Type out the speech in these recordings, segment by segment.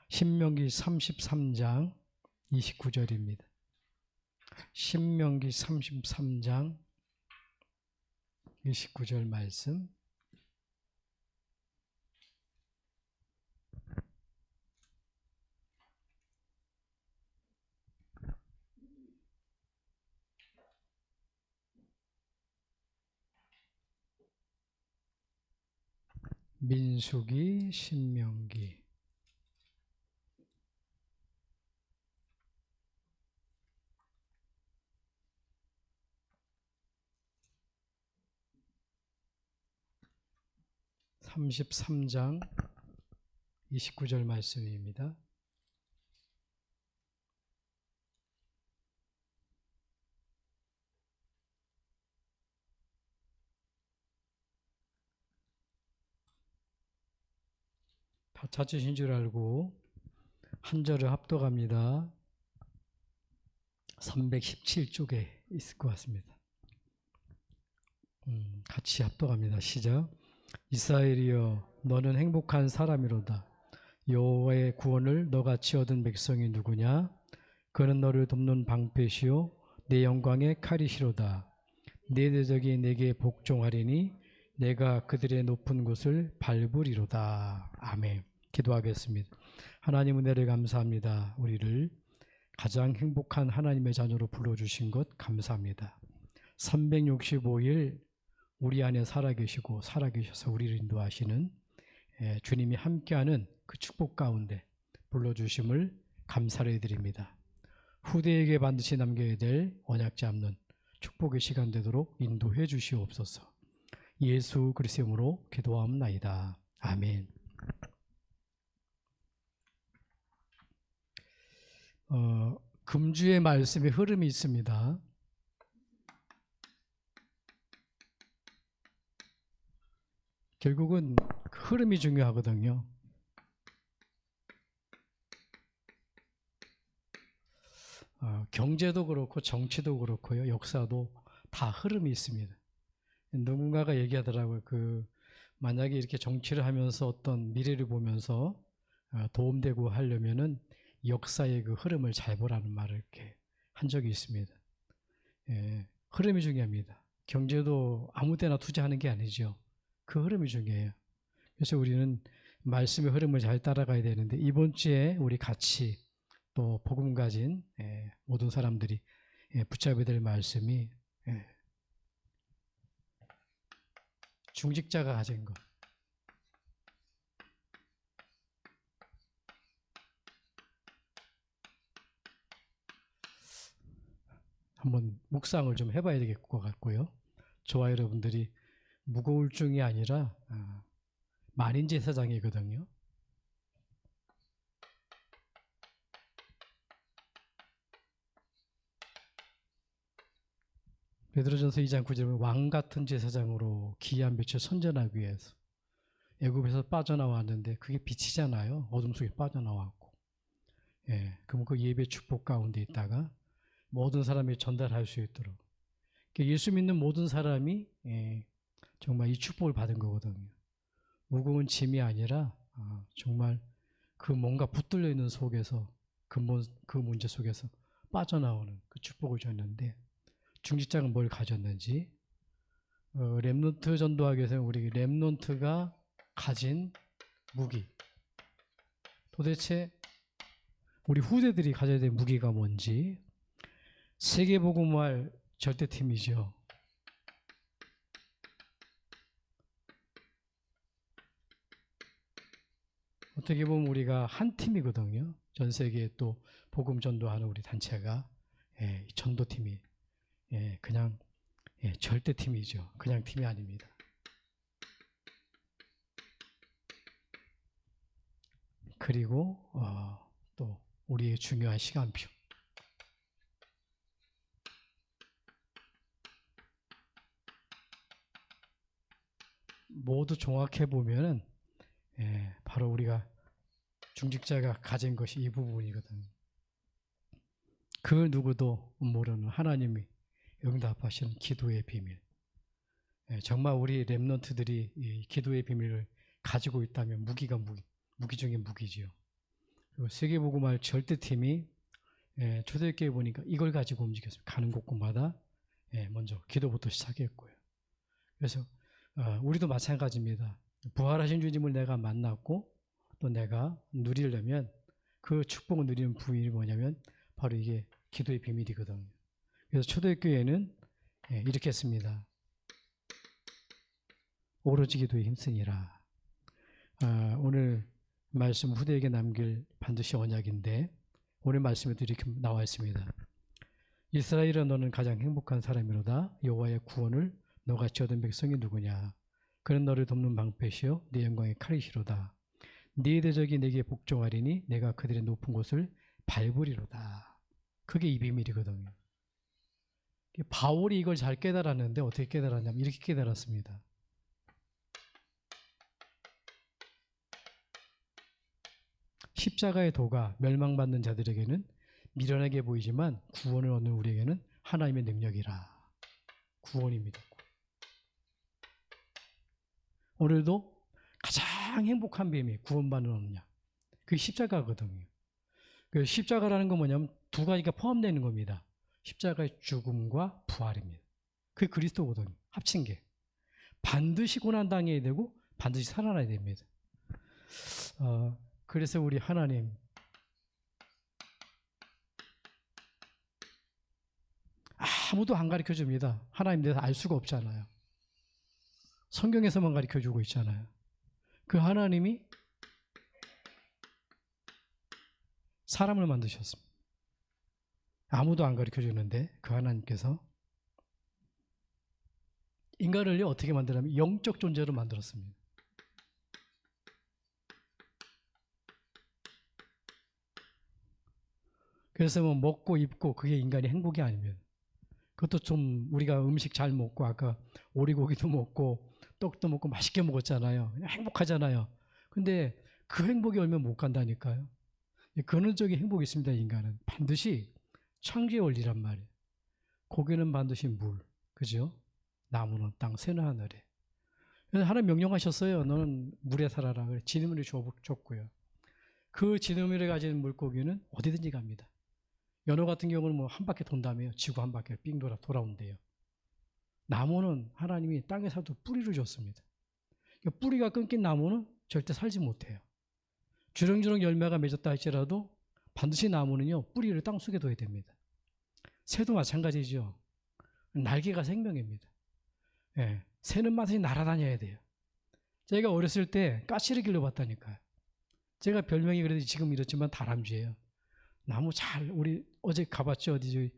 신명기 33장 29절입니다. 신명기 33장 29절 말씀. 민수기, 신명기. (33장) 29절 말씀입니다. 다 찾으신 줄 알고 한 절을 합독합니다. 317쪽에 있을 것 같습니다. 같이 합독합니다. 시작. 이스라엘이여, 너는 행복한 사람이로다. 여호와의 구원을 너같이 얻은 백성이 누구냐? 그는 너를 돕는 방패시요 내 영광의 칼이시로다. 내 대적이 내게 복종하리니 내가 그들의 높은 곳을 밟으리로다. 아멘. 기도하겠습니다. 하나님 은혜를 감사합니다. 우리를 가장 행복한 하나님의 자녀로 불러주신 것 감사합니다. 365일 우리 안에 살아계시고 살아계셔서 우리를 인도하시는 주님이 함께하는 그 축복 가운데 불러주심을 감사를 드립니다. 후대에게 반드시 남겨야 될 언약 잡는 축복의 시간 되도록 인도해 주시옵소서. 예수 그리스도의 이름으로 기도하옵나이다. 아멘. 금주의 말씀의 흐름이 있습니다. 결국은 그 흐름이 중요하거든요. 경제도 그렇고 정치도 그렇고요, 역사도 다 흐름이 있습니다. 누군가가 얘기하더라고요. 만약에 이렇게 정치를 하면서 어떤 미래를 보면서 도움되고 하려면은 역사의 그 흐름을 잘 보라는 말을 이렇게 한 적이 있습니다. 흐름이 중요합니다. 경제도 아무 데나 투자하는 게 아니죠. 그 흐름이 중요해요. 그래서 우리는 말씀의 흐름을 잘 따라가야 되는데, 이번 주에 우리 같이 또 복음 가진 모든 사람들이 붙잡아야 될 말씀이 중직자가 가진 것. 한번 묵상을 좀 해봐야 될 것 같고요. 저와 여러분들이 무거울증이 아니라 만인제사장이거든요. 베드로전서 2장 9절에 왕 같은 제사장으로 귀한 빛을 선전하기 위해서 애굽에서 빠져나왔는데, 그게 빛이잖아요. 어둠 속에 빠져나왔고, 그럼 그 예배 축복 가운데 있다가 모든 사람이 전달할 수 있도록, 예수 믿는 모든 사람이 정말 이 축복을 받은 거거든요. 무거운 짐이 아니라 정말 그 뭔가 붙들려 있는 속에서 그 문제 속에서 빠져나오는 그 축복을 줬는데, 중직자는 뭘 가졌는지, 렘넌트 전도하기에서 우리 렘넌트가 가진 무기, 도대체 우리 후대들이 가져야 될 무기가 뭔지, 세계복음화할 절대팀이죠. 어떻게 보면 우리가 한 팀이거든요. 전 세계에 또 복음 전도하는 우리 단체가 전도팀이 그냥 절대팀이죠. 그냥 팀이 아닙니다. 그리고 또 우리의 중요한 시간표. 모두 종합해 보면은 바로 우리가 중직자가 가진 것이 이 부분이거든요. 그 누구도 모르는 하나님이 응답하시는 기도의 비밀. 정말 우리 렘넌트들이 이 기도의 비밀을 가지고 있다면 무기 중에 무기지요. 그리고 세계복음화의 절대팀이 초대교회 보니까 이걸 가지고 움직였습니다. 가는 곳곳마다 먼저 기도부터 시작했고요. 그래서 우리도 마찬가지입니다. 부활하신 주님을 내가 만났고 또 내가 누리려면 그 축복을 누리는 부분이 뭐냐면 바로 이게 기도의 비밀이거든요. 그래서 초대교회는 이렇게 했습니다. 오로지 기도에 힘쓰니라. 오늘 말씀 후대에게 남길 반드시 언약인데 오늘 말씀에도 이렇게 나와 있습니다. 이스라엘아 너는 가장 행복한 사람이로다. 여호와의 구원을 너같이 얻은 백성이 누구냐. 그는 너를 돕는 방패시요 네 영광의 칼이시로다. 네 대적이 내게 복종하리니 내가 그들의 높은 곳을 밟으리로다. 그게 이 비밀이거든요. 바울이 이걸 잘 깨달았는데 어떻게 깨달았냐면 이렇게 깨달았습니다. 십자가의 도가 멸망받는 자들에게는 미련하게 보이지만 구원을 얻는 우리에게는 하나님의 능력이라. 구원입니다. 오늘도 가장 행복한 비밀, 구원받는 언약. 그게 십자가거든요. 그 십자가라는 건 뭐냐면 두 가지가 포함되는 겁니다. 십자가의 죽음과 부활입니다. 그게 그리스도거든요. 합친 게. 반드시 고난당해야 되고 반드시 살아나야 됩니다. 그래서 우리 하나님 아무도 안 가르쳐 줍니다. 하나님 대해서 알 수가 없잖아요. 성경에서만 가르쳐 주고 있잖아요. 그 하나님이 사람을 만드셨습니다. 아무도 안 가르쳐 주는데 그 하나님께서 인간을 어떻게 만들냐면 영적 존재로 만들었습니다. 그래서 뭐 먹고 입고 그게 인간이 행복이 아니면 그것도 좀 우리가 음식 잘 먹고 아까 오리고기도 먹고 떡도 먹고 맛있게 먹었잖아요. 행복하잖아요. 근데 그 행복이 얼면 못 간다니까요. 근원적인 행복이 있습니다. 인간은 반드시 창조의 원리란 말이에요. 고기는 반드시 물, 그죠? 나무는 땅, 새는 하늘에. 그래서 하나님 명령하셨어요. 너는 물에 살아라. 그래 진흙물이 줬고요. 그 진흙물을 가진 물고기는 어디든지 갑니다. 연어 같은 경우는 뭐 한 바퀴 돈다며요. 지구 한 바퀴를 삥 돌아온대요. 나무는 하나님이 땅에 살도 뿌리를 줬습니다. 뿌리가 끊긴 나무는 절대 살지 못해요. 주렁주렁 열매가 맺었다 할지라도 반드시 나무는요 뿌리를 땅속에 둬야 됩니다. 새도 마찬가지죠. 날개가 생명입니다. 새는 마치 날아다녀야 돼요. 제가 어렸을 때 까치를 길러봤다니까요. 제가 별명이 그래도 지금 이렇지만 다람쥐예요. 나무 잘 우리 어제 가봤죠. 어디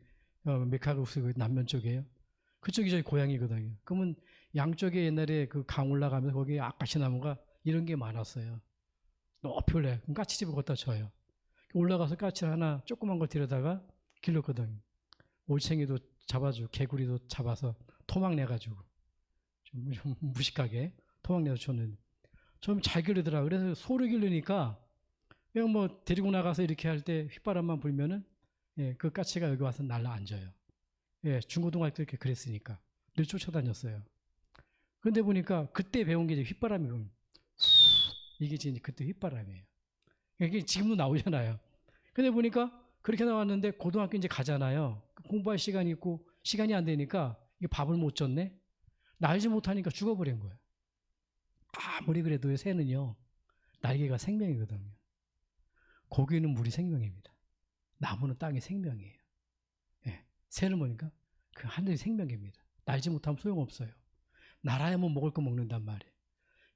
메카루스 남면 쪽에요. 그쪽이 저희 고향이거든요. 그러면 양쪽에 옛날에 그 강 올라가면서 거기에 아카시 나무가 이런 게 많았어요. 높이 올라요. 그럼 까치집을 갖다 줘요. 올라가서 까치 하나 조그만 걸 데려다가 길렀거든요. 올챙이도 잡아주고 개구리도 잡아서 토막 내가지고 좀 무식하게 토막 내서 줬는데 좀 잘 기르더라고요. 그래서 소를 기르니까 그냥 뭐 데리고 나가서 이렇게 할 때 휘바람만 불면은 그 까치가 여기 와서 날라앉아요. 중고등학교 때 이렇게 그랬으니까 늘 쫓아다녔어요. 그런데 보니까 그때 배운 게 이제 휘바람이고 이게 이제 그때 휘바람이에요. 이게 지금도 나오잖아요. 근데 보니까 그렇게 나왔는데 고등학교 이제 가잖아요. 공부할 시간이 있고 시간이 안 되니까 이게 밥을 못 줬네. 날지 못하니까 죽어버린 거예요. 아무리 그래도 새는요 날개가 생명이거든요. 고기는 물이 생명입니다. 나무는 땅이 생명이에요. 새는 뭐니까 그 하늘이 생명입니다. 날지 못하면 소용없어요. 날아야만 먹을 거 먹는단 말이에요.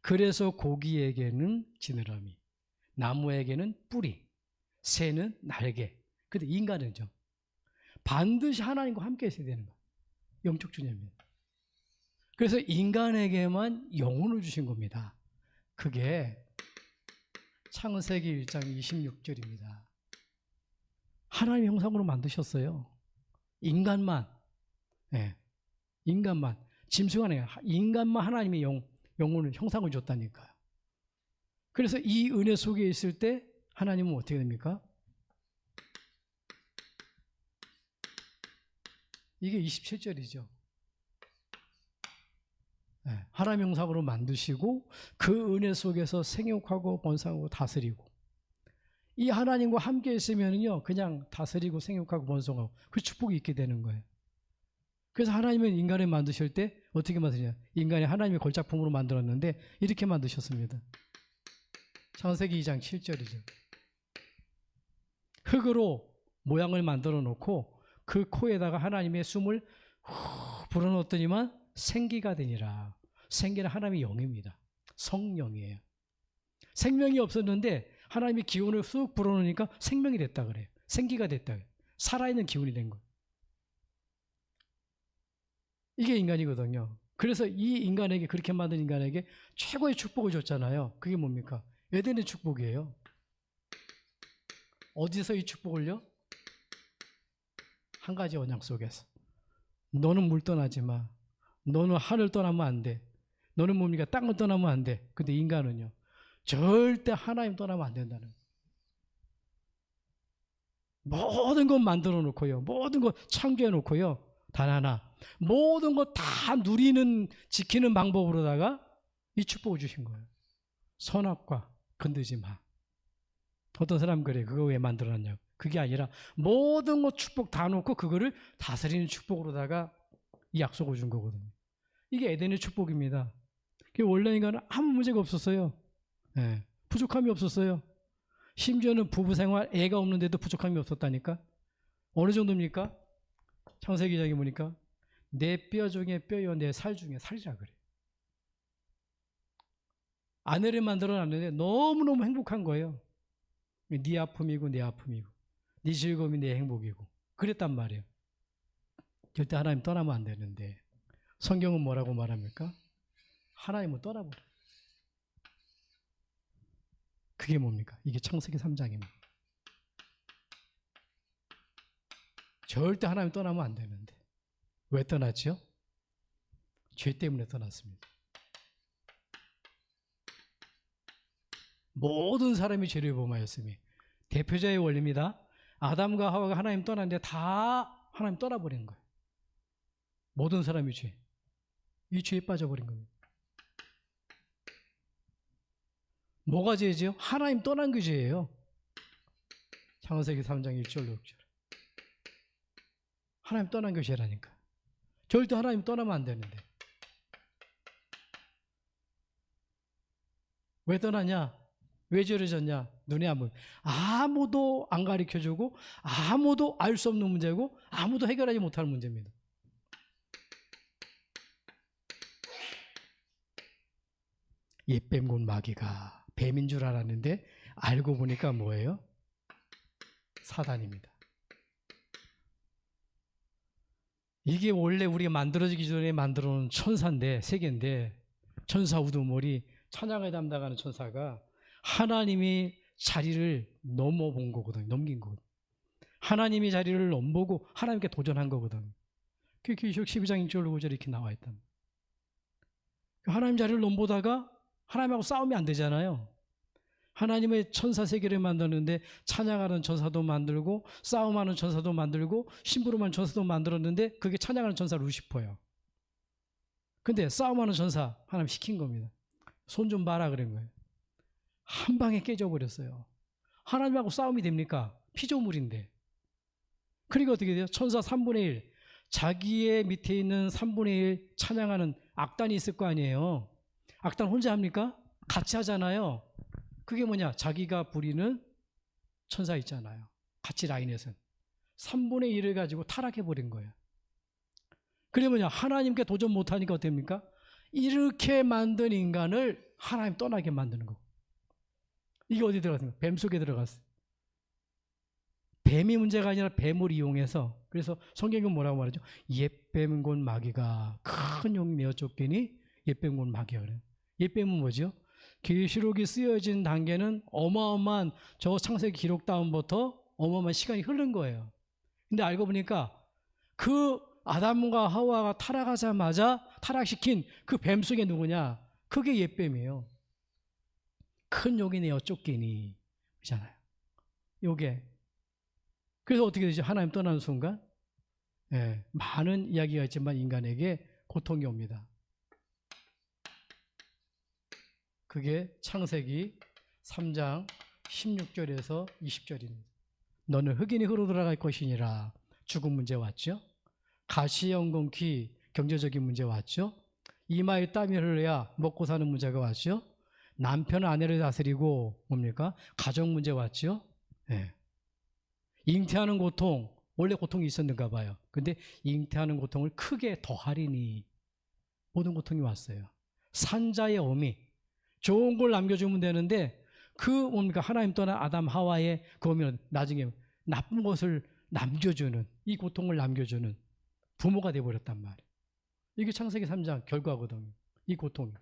그래서 고기에게는 지느러미, 나무에게는 뿌리, 새는 날개. 근데 인간은요 반드시 하나님과 함께 있어야 되는 거예요. 영적 존재입니다. 그래서 인간에게만 영혼을 주신 겁니다. 그게 창세기 1장 26절입니다. 하나님의 형상으로 만드셨어요. 인간만, 인간만, 짐승은 아니에요. 인간만 하나님의 영혼을 형상을 줬다니까요. 그래서 이 은혜 속에 있을 때 하나님은 어떻게 됩니까? 이게 27절이죠. 하나님 형상으로 만드시고 그 은혜 속에서 생육하고 번성하고 다스리고 이 하나님과 함께 있으면요, 그냥 다스리고 생육하고 번성하고 그 축복이 있게 되는 거예요. 그래서 하나님은 인간을 만드실 때 어떻게 만드냐? 인간이 하나님의 걸작품으로 만들었는데 이렇게 만드셨습니다. 창세기 2장 7절이죠. 흙으로 모양을 만들어 놓고 그 코에다가 하나님의 숨을 후 불어넣었더니만 생기가 되니라. 생기는 하나님의 영입니다. 성령이에요. 생명이 없었는데 하나님의 기운을 쑥 불어넣으니까 생명이 됐다 그래요. 생기가 됐다 그래요. 살아있는 기운이 된 거예요. 이게 인간이거든요. 그래서 이 인간에게, 그렇게 만든 인간에게 최고의 축복을 줬잖아요. 그게 뭡니까? 에덴의 축복이에요. 어디서 이 축복을요? 한 가지 언약 속에서. 너는 물 떠나지 마. 너는 하늘 떠나면 안 돼. 너는 뭡니까? 땅을 떠나면 안 돼. 근데 인간은요, 절대 하나님 떠나면 안 된다는 거예요. 모든 것 만들어 놓고요, 모든 것 창조해 놓고요, 단 하나, 모든 것 다 누리는, 지키는 방법으로다가 이 축복을 주신 거예요. 선악과 건드지 마. 어떤 사람 그래, 그거 왜 만들어놨냐고. 그게 아니라 모든 것 축복 다 놓고 그거를 다스리는 축복으로다가 이 약속을 준 거거든요. 이게 에덴의 축복입니다. 원래 인간은 아무 문제가 없었어요. 네, 부족함이 없었어요. 심지어는 부부 생활, 애가 없는데도 부족함이 없었다니까. 어느 정도입니까? 창세기 2장에 보니까 내 뼈 중에 뼈요, 내 살 중에 살이라 그래. 아내를 만들어 놨는데 너무너무 행복한 거예요. 네 아픔이고 내 아픔이고, 네 즐거움이 내 행복이고, 그랬단 말이에요. 절대 하나님 떠나면 안 되는데 성경은 뭐라고 말합니까? 하나님은 떠나버려. 그게 뭡니까? 이게 창세기 3장입니다. 절대 하나님 떠나면 안 되는데 왜 떠났죠? 죄 때문에 떠났습니다. 모든 사람이 죄를 범하였으니, 대표자의 원리입니다. 아담과 하와가 하나님 떠났는데 다 하나님 떠나버린 거예요. 모든 사람이 죄. 이 죄에 빠져버린 겁니다. 뭐가 죄죠? 하나님 떠난 게 죄예요. 창세기 3장 1절로 6절. 하나님 떠난 게 죄라니까. 절대 하나님 떠나면 안 되는데. 왜 떠나냐? 왜 죄를 졌냐? 눈에 안 보여. 아무도 안 가르쳐주고 아무도 알 수 없는 문제고 아무도 해결하지 못하는 문제입니다. 옛뱀 마귀가 뱀인 줄 알았는데 알고 보니까 뭐예요? 사단입니다. 이게 원래 우리가 만들어지기 전에 만들어 놓은 천사인데, 세계인데, 천사 우두머리 찬양을 담당하는 천사가 하나님이 자리를 넘어본 거거든요. 넘긴 거거든요. 하나님이 자리를 넘보고 하나님께 도전한 거거든요. 그게 계시록 12장 1절 5절 이렇게 나와 있단 말이에요. 하나님 자리를 넘보다가 하나님하고 싸움이 안 되잖아요. 하나님의 천사 세계를 만드는데 찬양하는 천사도 만들고 싸움하는 천사도 만들고 심부름하는 천사도 만들었는데 그게 찬양하는 천사 루시퍼예요. 근데 싸움하는 천사 하나님 시킨 겁니다. 손 좀 봐라 그런 거예요. 한 방에 깨져버렸어요. 하나님하고 싸움이 됩니까? 피조물인데. 그러니까 어떻게 돼요? 천사 3분의 1, 자기의 밑에 있는 3분의 1 찬양하는 악단이 있을 거 아니에요. 악단 혼자 합니까? 같이 하잖아요. 그게 뭐냐? 자기가 부리는 천사 있잖아요. 같이 라인에서는 3분의 1을 가지고 타락해버린 거예요. 그게 뭐냐? 하나님께 도전 못하니까 어떻습니까? 이렇게 만든 인간을 하나님 떠나게 만드는 거고. 이게 어디 들어갔습니까? 뱀 속에 들어갔어요. 뱀이 문제가 아니라 뱀을 이용해서, 그래서 성경은 뭐라고 말하죠? 옛뱀은 곧 마귀가 큰 용이 내어 쫓기니 옛뱀은 곧 마귀야 그래요. 옛뱀은 뭐죠? 계시록이 쓰여진 단계는 어마어마한, 저 창세기 기록 다음부터 어마어마한 시간이 흐른 거예요. 근데 알고 보니까 그 아담과 하와가 타락하자마자 타락시킨 그 뱀 속에 누구냐? 그게 옛뱀이에요. 큰 용이 내어 쫓기니 그잖아요. 요게. 그래서 어떻게 되죠? 하나님 떠나는 순간 많은 이야기가 있지만 인간에게 고통이 옵니다. 그게 창세기 3장 16절에서 20절입니다. 너는 흑인이 흙으로 돌아갈 것이니라. 죽음 문제 왔죠. 가시연금기 경제적인 문제 왔죠. 이마에 땀이 흘러야 먹고 사는 문제가 왔죠. 남편은 아내를 다스리고 뭡니까? 가정 문제 왔죠. 네. 잉태하는 고통, 원래 고통이 있었는가 봐요. 근데 잉태하는 고통을 크게 더하리니 모든 고통이 왔어요. 산자의 어미, 좋은 걸 남겨주면 되는데 그 뭡니까? 하나님 떠난 아담 하와의 그 어미는 나중에 나쁜 것을 남겨주는, 이 고통을 남겨주는 부모가 되어버렸단 말이에요. 이게 창세기 3장 결과거든요. 이 고통이.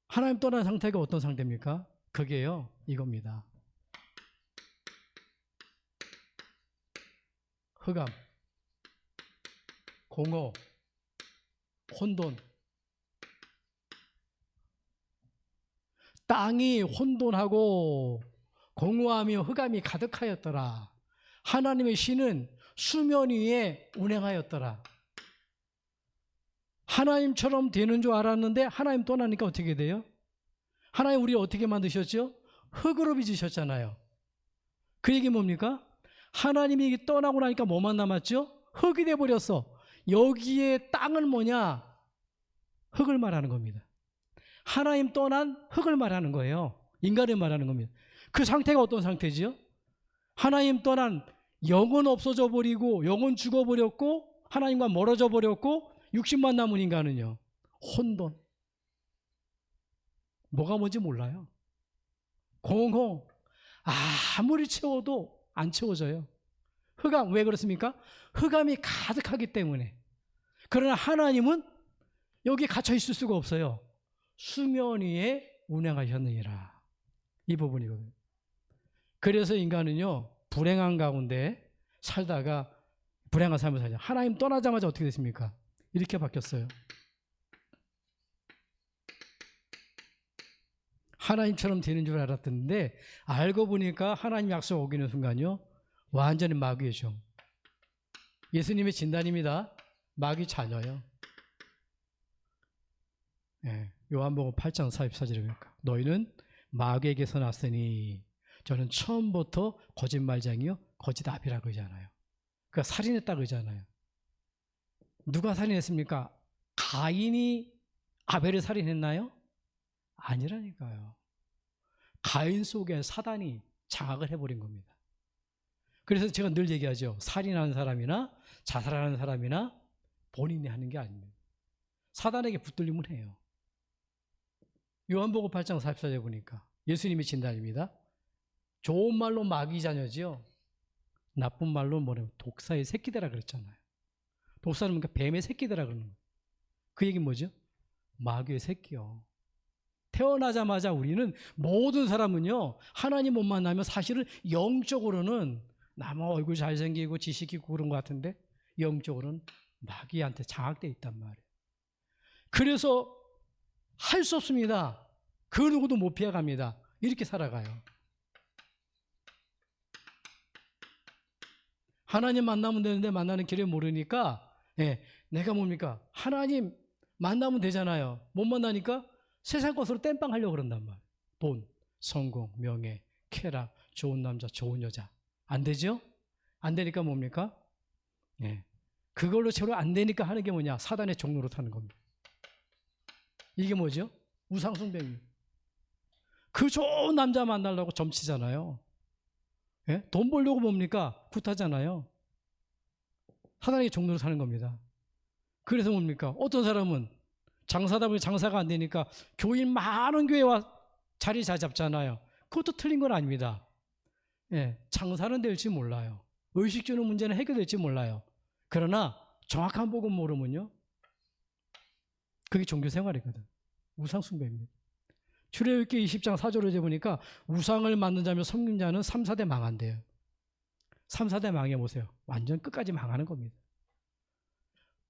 하나님 떠난 상태가 어떤 상태입니까? 그게요, 이겁니다. 흑암, 공허, 혼돈. 땅이 혼돈하고 공허하며 흑암이 가득하였더라. 하나님의 신은 수면 위에 운행하였더라. 하나님처럼 되는 줄 알았는데 하나님 떠나니까 어떻게 돼요? 하나님 우리를 어떻게 만드셨죠? 흙으로 빚으셨잖아요. 그 얘기 뭡니까? 하나님이 떠나고 나니까 뭐만 남았죠? 흙이 돼버렸어. 여기에 땅은 뭐냐? 흙을 말하는 겁니다. 하나님 떠난 흙을 말하는 거예요. 인간을 말하는 겁니다. 그 상태가 어떤 상태지요? 하나님 떠난 영은 없어져 버리고 영은 죽어버렸고 하나님과 멀어져 버렸고 육신만 남은 인간은요, 혼돈. 뭐가 뭔지 몰라요. 공허. 아무리 채워도 안 채워져요. 흑암. 왜 그렇습니까? 흑암이 가득하기 때문에. 그러나 하나님은 여기 갇혀 있을 수가 없어요. 수면 위에 운행하셨느니라. 이 부분이거든요. 그래서 인간은요, 불행한 가운데 살다가 불행한 삶을 살죠. 하나님 떠나자마자 어떻게 됐습니까? 이렇게 바뀌었어요. 하나님처럼 되는 줄 알았는데 알고 보니까 하나님 약속 어기는 순간요, 완전히 마귀의 종. 예수님의 진단입니다. 마귀 자녀요. 네, 요한복음 8장 44절입니까? 너희는 마귀에게서 났으니. 저는 처음부터 거짓말장이요, 거짓아비라고 그러잖아요. 그러니까 살인했다고 그러잖아요. 누가 살인했습니까? 가인이 아벨을 살인했나요? 아니라니까요. 가인 속에 사단이 장악을 해버린 겁니다. 그래서 제가 늘 얘기하죠. 살인하는 사람이나 자살하는 사람이나 본인이 하는 게 아닙니다. 사단에게 붙들림을 해요. 요한복음 8장 44절 보니까 예수님의 진단입니다. 좋은 말로 마귀 자녀지요. 나쁜 말로 뭐냐면 독사의 새끼들아 그랬잖아요. 독사는 그러니까 뱀의 새끼들아 그러는 거예요. 그 얘기는 뭐죠? 마귀의 새끼요. 태어나자마자 우리는, 모든 사람은요, 하나님 못 만나면 사실은 영적으로는 나무 얼굴 잘생기고 지식 있고 그런 것 같은데 영적으로는 마귀한테 장악되어 있단 말이에요. 그래서 할 수 없습니다. 그 누구도 못 피해갑니다. 이렇게 살아가요. 하나님 만나면 되는데 만나는 길을 모르니까, 내가 뭡니까? 하나님 만나면 되잖아요. 못 만나니까 세상 것으로 땜빵 하려고 그런단 말이에요. 돈, 성공, 명예, 쾌락, 좋은 남자, 좋은 여자. 안 되죠? 안 되니까 뭡니까? 그걸로 채로 안 되니까 하는 게 뭐냐? 사단의 종로로 타는 겁니다. 이게 뭐죠? 우상숭배입니다. 그 좋은 남자 만나려고 점치잖아요. 돈 벌려고 뭡니까? 굿하잖아요. 사단의 종로로 사는 겁니다. 그래서 뭡니까? 어떤 사람은 장사다 보니 장사가 안 되니까 교인 많은 교회에 와 자리 잘 잡잖아요. 그것도 틀린 건 아닙니다. 장사는 될지 몰라요. 의식 주는 문제는 해결될지 몰라요. 그러나 정확한 복음 모르면요, 그게 종교 생활이거든. 우상 숭배입니다. 출애굽기 20장 4절에 보니까 우상을 만든 자며 섬긴 자는 3, 4대 망한대요. 3, 4대 망해보세요. 완전 끝까지 망하는 겁니다.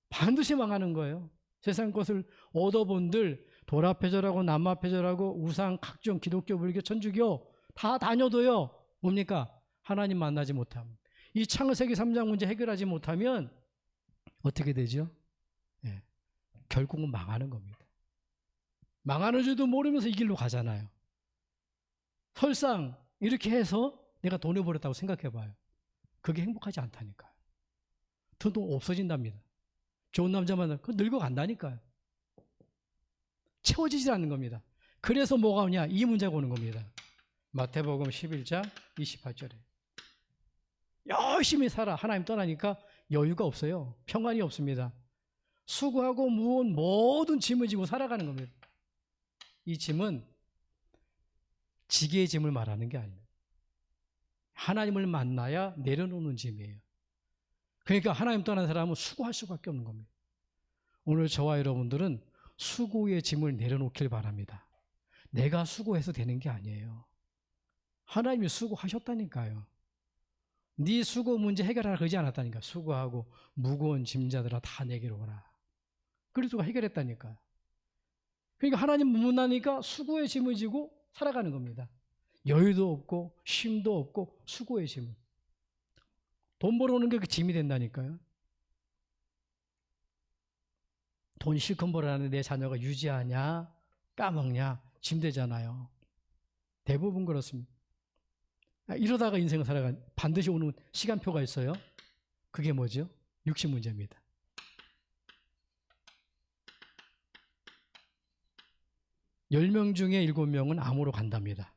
반드시 망하는 거예요. 세상 것을 얻어본들 도라패절하고 남아패절하고 우상, 각종 기독교, 불교, 천주교 다 다녀도요, 뭡니까? 하나님 만나지 못하면, 이 창세기 3장 문제 해결하지 못하면 어떻게 되죠? 결국은 망하는 겁니다. 망하는 줄도 모르면서 이 길로 가잖아요. 설상 이렇게 해서 내가 돈을 벌었다고 생각해 봐요. 그게 행복하지 않다니까요. 돈 없어진답니다. 좋은 남자 만나면 그 늙어간다니까요. 채워지지 않는 겁니다. 그래서 뭐가 오냐? 이 문제가 오는 겁니다. 마태복음 11장 28절에 열심히 살아. 하나님 떠나니까 여유가 없어요. 평안이 없습니다. 수고하고 무거운 모든 짐을 지고 살아가는 겁니다. 이 짐은 지게의 짐을 말하는 게 아닙니다. 하나님을 만나야 내려놓는 짐이에요. 그러니까 하나님 떠난 사람은 수고할 수밖에 없는 겁니다. 오늘 저와 여러분들은 수고의 짐을 내려놓길 바랍니다. 내가 수고해서 되는 게 아니에요. 하나님이 수고하셨다니까요. 네 수고 문제 해결하라 그러지 않았다니까. 수고하고 무거운 짐자들아 다 내게로 오라. 그리스도가 해결했다니까요. 그러니까 하나님 못 만나니까 수고의 짐을 지고 살아가는 겁니다. 여유도 없고 쉼도 없고 수고의 짐을. 돈 벌어오는 게 그 짐이 된다니까요. 돈 실컷 벌어놨는데 내 자녀가 유지하냐 까먹냐 짐 되잖아요. 대부분 그렇습니다. 이러다가 인생을 살아가 반드시 오는 시간표가 있어요. 그게 뭐죠? 육신 문제입니다. 열 명 중에 7명은 암으로 간답니다.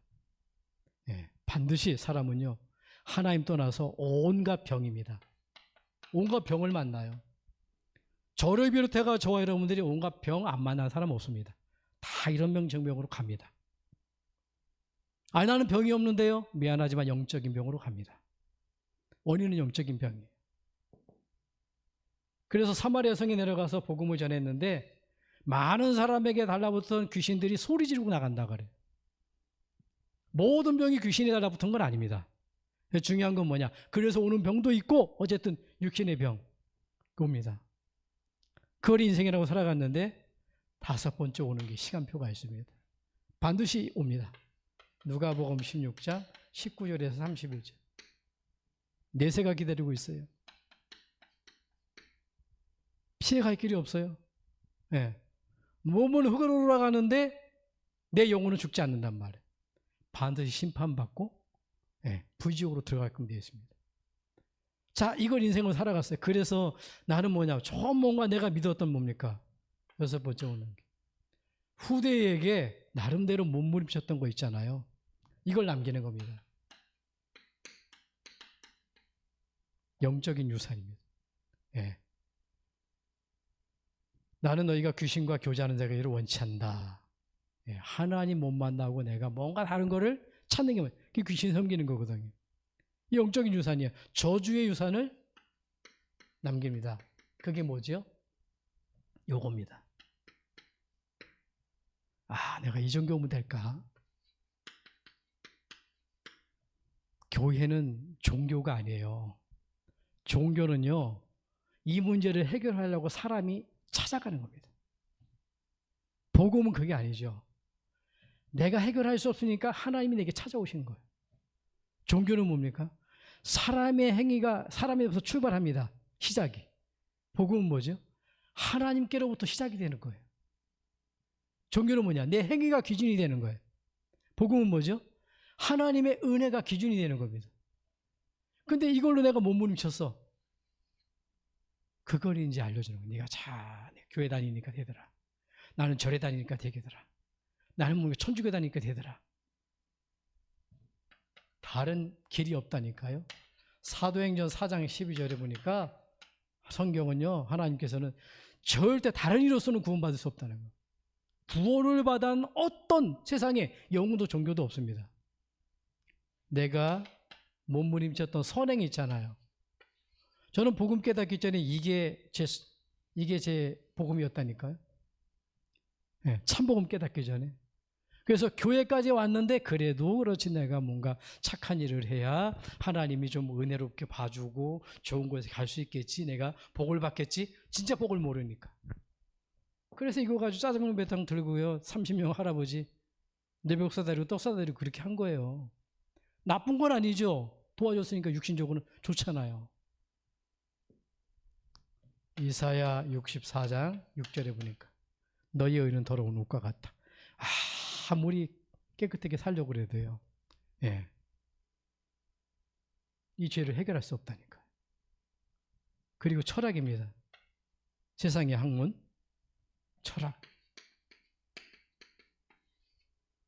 예, 반드시 사람은요 하나님 떠나서 온갖 병입니다. 온갖 병을 만나요. 저를 비롯해가 저와 여러분들이 온갖 병 안 만난 사람 없습니다. 다 이런 병정병으로 갑니다. 나는 병이 없는데요. 미안하지만 영적인 병으로 갑니다. 원인은 영적인 병이에요. 그래서 사마리아 성에 내려가서 복음을 전했는데 많은 사람에게 달라붙은 귀신들이 소리 지르고 나간다 그래요. 모든 병이 귀신이 달라붙은 건 아닙니다. 중요한 건 뭐냐? 그래서 오는 병도 있고 어쨌든 육신의 병 옵니다. 그걸 인생이라고 살아갔는데 5번째 오는 게 시간표가 있습니다. 반드시 옵니다. 누가복음 16장 19절에서 31절. 내세가 기다리고 있어요. 피해갈 길이 없어요. 네. 몸은 흙으로 돌아가는데 내 영혼은 죽지 않는단 말이에요. 반드시 심판받고 부지옥으로 들어갈 겁니다. 있습니다. 자, 이걸 인생을 살아갔어요. 그래서 나는 뭐냐? 좀 뭔가 내가 믿었던 뭡니까? 6번째 오는 게. 후대에게 나름대로 몸부림쳤던 거 있잖아요. 이걸 남기는 겁니다. 영적인 유산입니다. 예. 나는 너희가 귀신과 교제하는 자가 원치 않다. 예. 하나님 못 만나고 내가 뭔가 다른 거를 찾는 게 뭐예요? 그게 귀신 섬기는 거거든요. 이 영적인 유산이에요. 저주의 유산을 남깁니다. 그게 뭐죠? 요겁니다. 내가 이 정도 오면 될까? 교회는 종교가 아니에요. 종교는요, 이 문제를 해결하려고 사람이 찾아가는 겁니다. 복음은 그게 아니죠. 내가 해결할 수 없으니까 하나님이 내게 찾아오시는 거예요. 종교는 뭡니까? 사람의 행위가 사람에서 출발합니다. 시작이. 복음은 뭐죠? 하나님께로부터 시작이 되는 거예요. 종교는 뭐냐? 내 행위가 기준이 되는 거예요. 복음은 뭐죠? 하나님의 은혜가 기준이 되는 겁니다. 근데 이걸로 내가 몸부림쳤어. 그걸 이제 알려주는 거예요. 네가 교회 다니니까 되더라. 나는 절에 다니니까 되더라. 나는 뭐 천주교 다니니까 되더라. 다른 길이 없다니까요. 사도행전 4장 12절에 보니까 성경은요, 하나님께서는 절대 다른 이로서는 구원받을 수 없다는 거예요. 구원을 받은 어떤 세상에 영웅도 종교도 없습니다. 내가 몸부림쳤던 선행이 있잖아요. 저는 복음 깨닫기 전에 이게 제 복음이었다니까요. 네, 참복음 깨닫기 전에. 그래서 교회까지 왔는데 그래도 그렇지 내가 뭔가 착한 일을 해야 하나님이 좀 은혜롭게 봐주고 좋은 곳에 갈 수 있겠지. 내가 복을 받겠지. 진짜 복을 모르니까. 그래서 이거 가지고 짜장면 배탕 들고요. 30명 할아버지 내벽 사다리고 떡 사다리고 그렇게 한 거예요. 나쁜 건 아니죠. 도와줬으니까 육신적으로는 좋잖아요. 이사야 64장 6절에 보니까 너희의 의는 더러운 옷과 같다. 아무리 깨끗하게 살려고 그래도요. 예. 이 죄를 해결할 수 없다니까요. 그리고 철학입니다. 세상의 학문, 철학.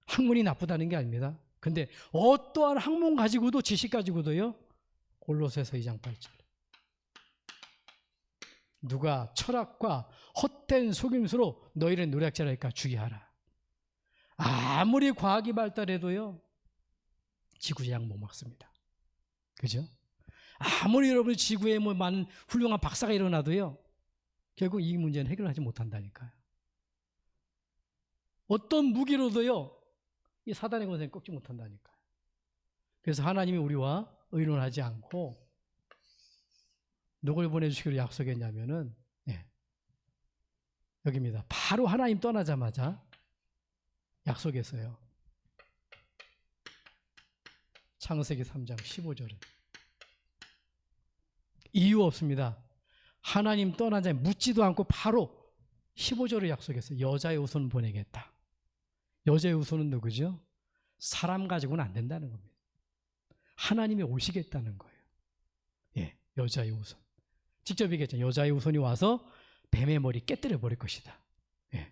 학문이 나쁘다는 게 아닙니다. 근데 어떠한 학문 가지고도, 지식 가지고도요, 골로새서 2장 8절. 누가 철학과 헛된 속임수로 너희를 노략질할까 주의하라. 아무리 과학이 발달해도요, 지구재앙 못 막습니다. 그죠? 아무리 여러분 지구에 뭐 많은 훌륭한 박사가 일어나도요, 결국 이 문제는 해결하지 못한다니까요. 어떤 무기로도요, 이 사단의 권세는 꺾지 못한다니까요. 그래서 하나님이 우리와 의논하지 않고 누굴 보내주시기로 약속했냐면은, 여기입니다. 바로 하나님 떠나자마자 약속했어요. 창세기 3장 15절에. 이유 없습니다. 하나님 떠나자 묻지도 않고 바로 15절을 약속했어요. 여자의 후손을 보내겠다. 여자의 후손은 누구죠? 사람 가지고는 안 된다는 겁니다. 하나님이 오시겠다는 거예요. 예, 여자의 후손. 직접 얘기했죠. 여자의 후손이 와서 뱀의 머리 깨뜨려 버릴 것이다. 예.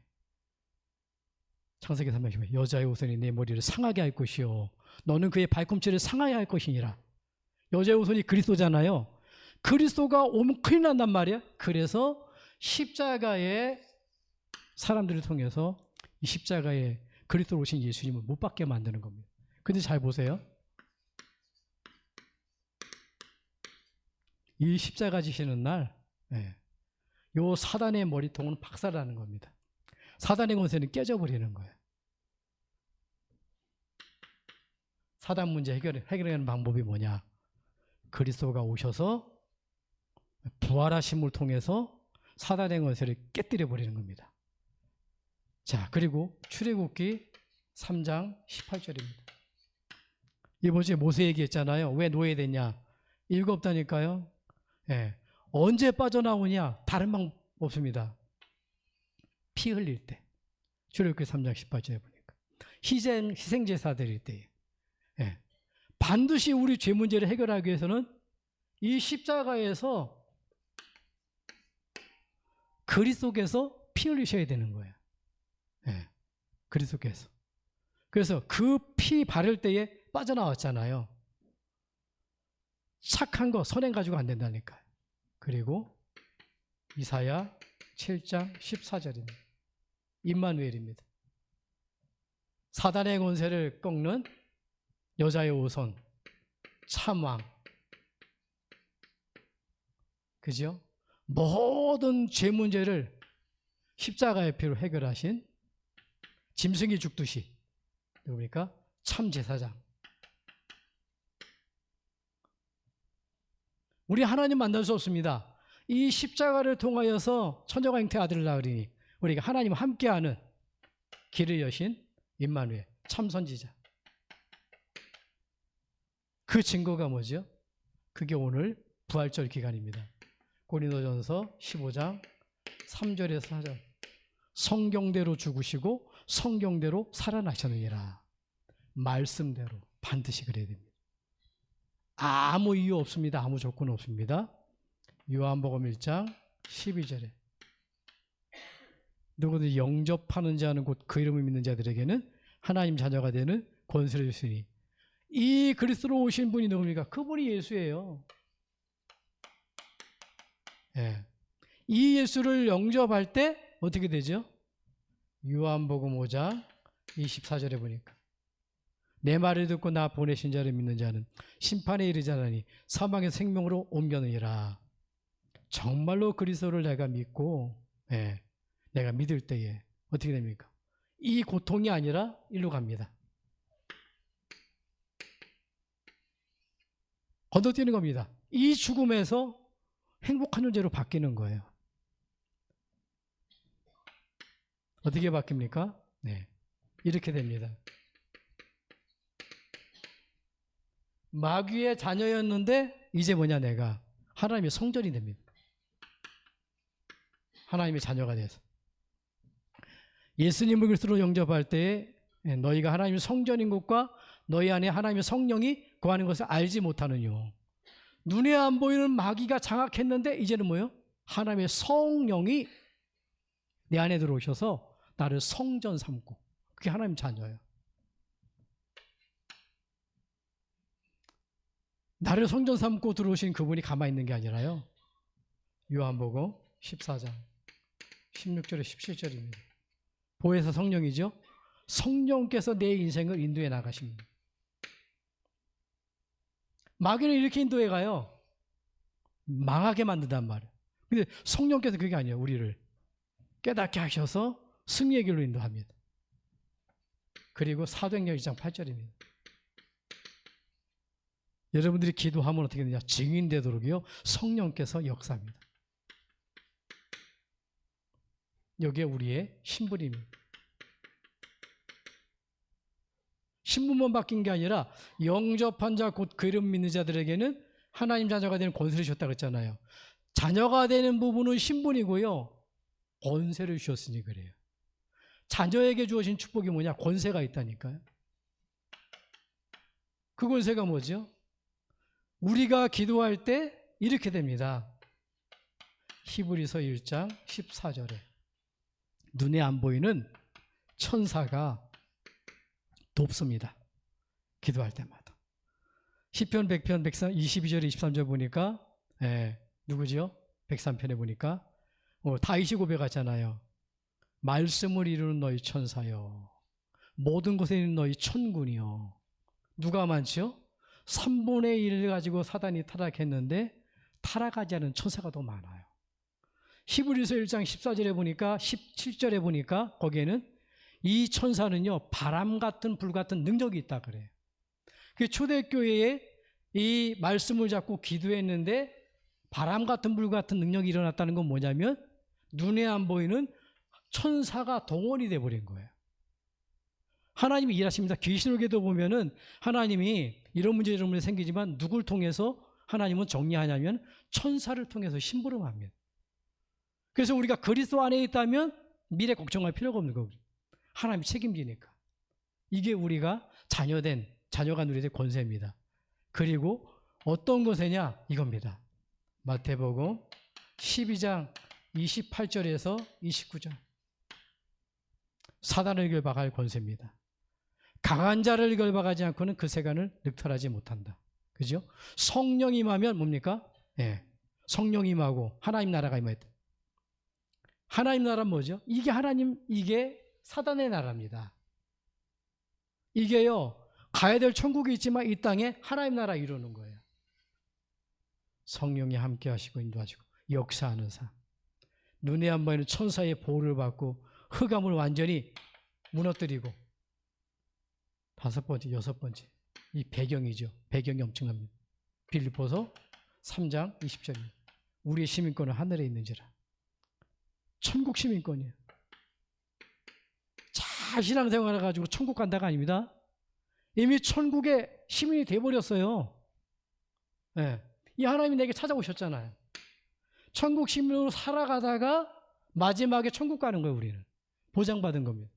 창세기 3장 15절. 여자의 후손이 내 머리를 상하게 할 것이요, 너는 그의 발꿈치를 상하게 할 것이니라. 여자의 후손이 그리스도잖아요. 그리스도가 오면 큰일 난단 말이야. 그래서 십자가에 사람들을 통해서 이 십자가에 그리스도로 오신 예수님을 못 받게 만드는 겁니다. 근데 잘 보세요. 이 십자가 지시는 날, 요 사단의 머리통은 박살나는 겁니다. 사단의 권세는 깨져버리는 거예요. 사단 문제 해결하는 방법이 뭐냐? 그리스도가 오셔서 부활하심을 통해서 사단의 권세를 깨뜨려 버리는 겁니다. 자, 그리고 출애굽기 3장 18절입니다. 이번주에 모세 얘기했잖아요. 왜 노예됐냐? 이유가 없다니까요. 예. 언제 빠져나오냐? 다른 방법 없습니다. 피 흘릴 때. 출애굽기 3장 18절에 보니까 희생제사 드릴 때, 예. 반드시 우리 죄 문제를 해결하기 위해서는 이 십자가에서 그리스도께서 피 흘리셔야 되는 거예요. 예. 그리스도께서. 그래서 그 피 바를 때에 빠져나왔잖아요. 착한 거 선행 가지고 안 된다니까요. 그리고 이사야 7장 14절입니다. 임마누엘입니다. 사단의 권세를 꺾는 여자의 후손, 참왕. 그죠? 모든 죄 문제를 십자가의 피로 해결하신 짐승이 죽듯이, 누굽니까? 참 제사장. 우리 하나님 만날 수 없습니다. 이 십자가를 통하여서 천녀가 잉태 아들을 낳으리니 우리가 하나님과 함께하는 길을 여신 임마누엘, 참 선지자. 그 증거가 뭐죠? 그게 오늘 부활절 기간입니다. 고린도전서 15장 3절에서 4절. 성경대로 죽으시고 성경대로 살아나셨느니라. 말씀대로 반드시 그래야 됩니다. 아무 이유 없습니다. 아무 조건 없습니다. 요한복음 1장 12절에 누구든지 영접하는 자는 곧 그 이름을 믿는 자들에게는 하나님 자녀가 되는 권세를 주시니. 이 그리스도로 오신 분이 누굽니까? 그분이 예수예요. 예. 이 예수를 영접할 때 어떻게 되죠? 요한복음 5장 24절에 보니까 내 말을 듣고 나 보내신 자를 믿는 자는 심판에 이르지 않으니 사망의 생명으로 옮겨느니라. 정말로 그리스도를 내가 믿고, 내가 믿을 때에 어떻게 됩니까? 이 고통이 아니라 일로 갑니다. 건너뛰는 겁니다. 이 죽음에서 행복한 존재로 바뀌는 거예요. 어떻게 바뀝니까? 이렇게 됩니다. 마귀의 자녀였는데 이제 뭐냐, 내가 하나님의 성전이 됩니다. 하나님의 자녀가 돼서 예수님을 그리스도로 영접할 때에 너희가 하나님의 성전인 것과 너희 안에 하나님의 성령이 거하는 것을 알지 못하느뇨. 눈에 안 보이는 마귀가 장악했는데 이제는 뭐예요? 하나님의 성령이 내 안에 들어오셔서 나를 성전 삼고, 그게 하나님 자녀예요. 나를 성전 삼고 들어오신 그분이 가만히 있는 게 아니라요, 요한복음 14장 16절에 17절입니다. 보혜사 성령이죠. 성령께서 내 인생을 인도해 나가십니다. 마귀는 이렇게 인도해 가요. 망하게 만든단 말이에요. 근데 성령께서 그게 아니에요. 우리를 깨닫게 하셔서 승리의 길로 인도합니다. 그리고 사도행전 2장 8절입니다. 여러분들이 기도하면 어떻게 되냐? 증인되도록요 성령께서 역사합니다. 여기에 우리의 신분입니다. 신분만 바뀐 게 아니라 영접한 자 곧 그 이름 믿는 자들에게는 하나님 자녀가 되는 권세를 주셨다고 했잖아요. 자녀가 되는 부분은 신분이고요, 권세를 주셨으니 그래요. 자녀에게 주어진 축복이 뭐냐? 권세가 있다니까요. 그 권세가 뭐죠? 우리가 기도할 때 이렇게 됩니다. 히브리서 1장 14절에 눈에 안 보이는 천사가 돕습니다. 기도할 때마다. 시편 100편 122절 23절 보니까 누구지요? 103편에 보니까 다윗이 고백하잖아요. 말씀을 이루는 너희 천사여, 모든 곳에 있는 너희 천군이여. 누가 많지요? 3분의 1을 가지고 사단이 타락했는데 타락하지 않은 천사가 더 많아요. 히브리서 1장 14절에 보니까 17절에 보니까 거기에는 이 천사는요 바람 같은 불 같은 능력이 있다 그래요. 그 초대교회에 이 말씀을 잡고 기도했는데 바람 같은 불 같은 능력이 일어났다는 건 뭐냐면 눈에 안 보이는 천사가 동원이 돼버린 거예요. 하나님이 일하십니다. 계시록에도 보면은 하나님이 이런 문제 생기지만 누굴 통해서 하나님은 정리하냐면 천사를 통해서 심부름합니다. 그래서 우리가 그리스도 안에 있다면 미래 걱정할 필요가 없는 거예요. 하나님이 책임지니까. 이게 우리가 자녀가 누리는 권세입니다. 그리고 어떤 권세냐? 이겁니다. 마태복음 12장 28절에서 29절. 사단을 결박할 권세입니다. 강한 자를 결박하지 않고는 그 세간을 늑탈하지 못한다. 그죠? 성령이 임하면 뭡니까? 성령이 임하고 하나님 나라가 임했다. 하나님 나라는 뭐죠? 이게 사단의 나라입니다. 이게요, 가야 될 천국이 있지만 이 땅에 하나님 나라 이루는 거예요. 성령이 함께 하시고 인도하시고 역사하는 삶. 눈에 안 보이는 천사의 보호를 받고 흑암을 완전히 무너뜨리고, 5번째, 6번째. 이 배경이죠. 배경이 엄청납니다. 빌립보서 3장 20절입니다. 우리의 시민권은 하늘에 있는지라. 천국 시민권이에요. 잘 신앙생활 해가지고 천국 간다가 아닙니다. 이미 천국의 시민이 돼버렸어요. 이 하나님이 내게 찾아오셨잖아요. 천국 시민으로 살아가다가 마지막에 천국 가는 거예요. 우리는 보장받은 겁니다.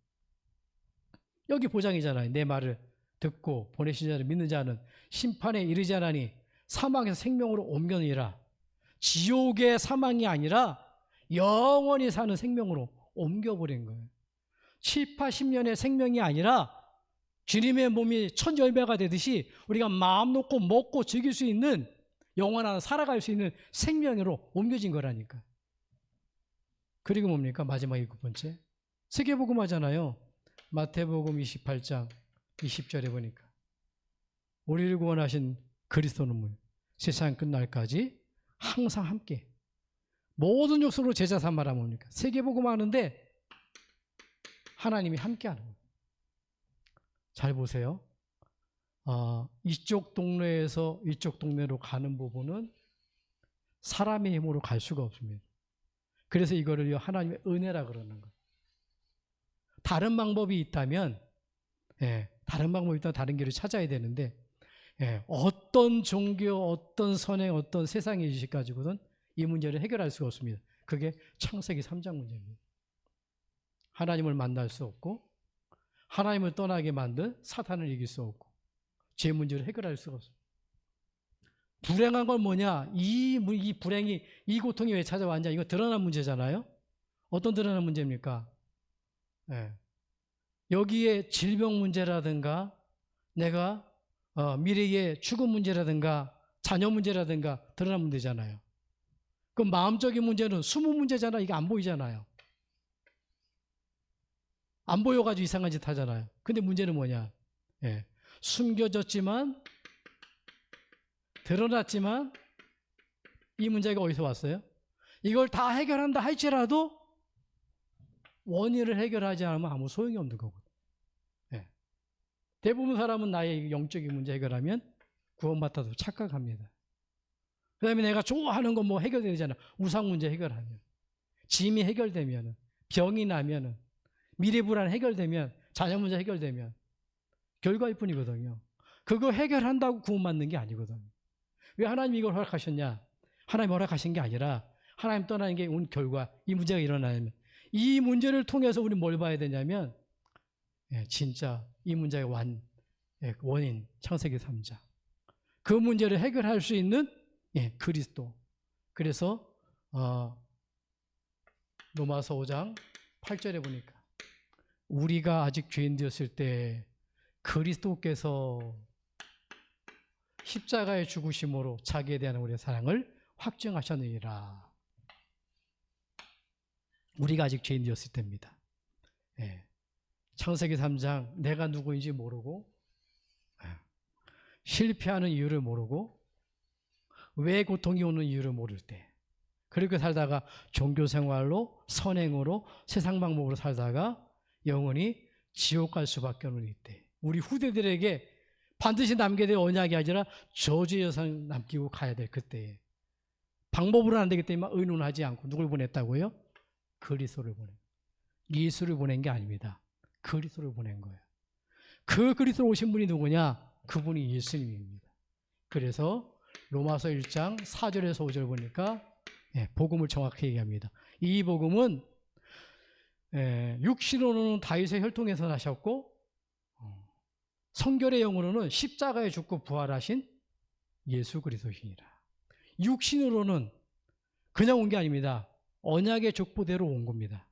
여기 보장이잖아요. 내 말을 듣고 보내신 자를 믿는 자는 심판에 이르지 않으니 사망에서 생명으로 옮겨니라. 지옥의 사망이 아니라 영원히 사는 생명으로 옮겨버린 거예요. 7, 80년의 생명이 아니라 주님의 몸이 첫 열매가 되듯이 우리가 마음 놓고 먹고 즐길 수 있는 영원한 살아갈 수 있는 생명으로 옮겨진 거라니까. 그리고 뭡니까? 마지막 7번째. 세계복음 하잖아요. 마태복음 28장 20절에 보니까 우리를 구원하신 그리스도는 세상 끝날까지 항상 함께 모든 족속으로 제자 삼아라 뭡니까? 세계복음 하는데 하나님이 함께 하는 거예요. 잘 보세요. 이쪽 동네에서 이쪽 동네로 가는 부분은 사람의 힘으로 갈 수가 없습니다. 그래서 이거를 하나님의 은혜라 그러는 거예요. 다른 방법이 있다면 다른 길을 찾아야 되는데 어떤 종교, 어떤 선행, 어떤 세상의 지식 가지고는 이 문제를 해결할 수가 없습니다. 그게 창세기 3장 문제입니다. 하나님을 만날 수 없고 하나님을 떠나게 만든 사탄을 이길 수 없고 죄 문제를 해결할 수가 없어요. 불행한 건 뭐냐? 이 불행이, 이 고통이 왜 찾아왔냐? 이거 드러난 문제잖아요. 어떤 드러난 문제입니까? 예. 여기에 질병 문제라든가 내가 미래의 죽음 문제라든가 자녀 문제라든가 드러난 문제잖아요. 그 마음적인 문제는 숨은 문제잖아. 이게 안 보이잖아요. 안 보여가지고 이상한 짓 하잖아요. 근데 문제는 뭐냐? 예. 숨겨졌지만, 드러났지만, 이 문제가 어디서 왔어요? 이걸 다 해결한다 할지라도 원인을 해결하지 않으면 아무 소용이 없는 거거든요. 예. 대부분 사람은 나의 영적인 문제 해결하면 구원받아도 착각합니다. 그 다음에 내가 좋아하는 거 뭐 해결되잖아. 우상 문제 해결하면, 짐이 해결되면, 병이 나면, 미래 불안 해결되면, 자녀 문제 해결되면 결과일 뿐이거든요. 그거 해결한다고 구원받는 게 아니거든요. 왜 하나님이 이걸 허락하셨냐? 하나님 허락하신 게 아니라 하나님 떠나는 게 온 결과, 이 문제가 일어나면 이 문제를 통해서 우리 뭘 봐야 되냐면 진짜 이 문제의 원인, 창세기 3장. 그 문제를 해결할 수 있는 그리스도. 그래서 로마서 5장 8절에 보니까 우리가 아직 죄인 되었을 때 그리스도께서 십자가의 죽으심으로 자기에 대한 우리의 사랑을 확증하셨느니라. 우리가 아직 죄인 되었을 때입니다. 창세기 3장 내가 누구인지 모르고 실패하는 이유를 모르고 왜 고통이 오는 이유를 모를 때 그렇게 살다가 종교생활로 선행으로 세상 방법으로 살다가 영원히 지옥 갈 수밖에 없는 이때 우리 후대들에게 반드시 남겨야 될 언약이 아니라 저주의 여상 남기고 가야 될 그때에 방법으로는 안 되기 때문에 의논하지 않고 누굴 보냈다고요? 그리스도를 예수를 보낸 게 아닙니다. 그리스도를 보낸 거예요. 그 그리스도로 오신 분이 누구냐? 그분이 예수님입니다. 그래서 로마서 1장 4절에서 5절 보니까 복음을 정확히 얘기합니다. 이 복음은 육신으로는 다윗의 혈통에서 나셨고 성결의 영으로는 십자가에 죽고 부활하신 예수 그리스도시니라. 육신으로는 그냥 온 게 아닙니다. 언약의 족보대로 온 겁니다.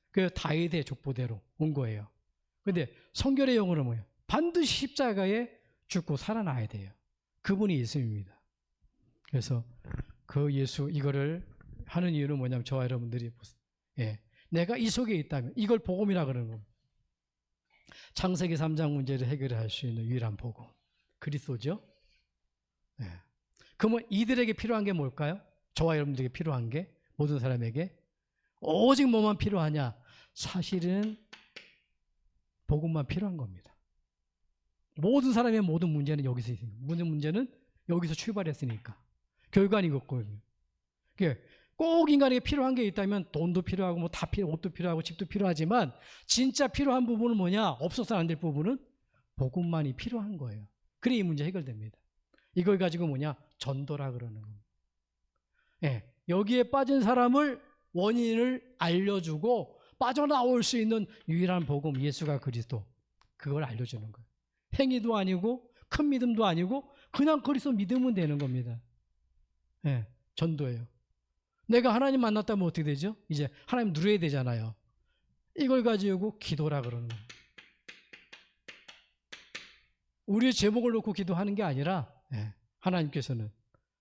그 다윗의 족보대로 온 거예요. 근데 성결의 영으로는 뭐예요? 반드시 십자가에 죽고 살아나야 돼요. 그분이 예수입니다. 그래서 그 예수 이거를 하는 이유는 뭐냐면 저와 여러분들이 내가 이 속에 있다면 이걸 복음이라 그러는 겁니다. 창세기 3장 문제를 해결할 수 있는 유일한 복음 그리스도죠. 그러면 이들에게 필요한 게 뭘까요? 저와 여러분들에게 필요한 게 모든 사람에게 오직 뭐만 필요하냐? 사실은 복음만 필요한 겁니다. 모든 사람의 모든 문제는 여기서 있습니다. 모든 문제는 여기서 출발했으니까 결과는 이거거든요. 꼭 인간에게 필요한 게 있다면 돈도 필요하고 뭐 다 옷도 필요하고 집도 필요하지만 진짜 필요한 부분은 뭐냐? 없어서 안 될 부분은 복음만이 필요한 거예요. 그래 이 문제 해결됩니다. 이걸 가지고 뭐냐? 전도라 그러는 겁니다. 여기에 빠진 사람을 원인을 알려주고 빠져나올 수 있는 유일한 복음 예수가 그리스도 그걸 알려주는 거예요. 행위도 아니고 큰 믿음도 아니고 그냥 그리스도 믿으면 되는 겁니다. 전도예요. 내가 하나님 만났다면 어떻게 되죠? 이제 하나님 누려야 되잖아요. 이걸 가지고 기도라 그러는 거예요. 우리의 제목을 놓고 기도하는 게 아니라 하나님께서는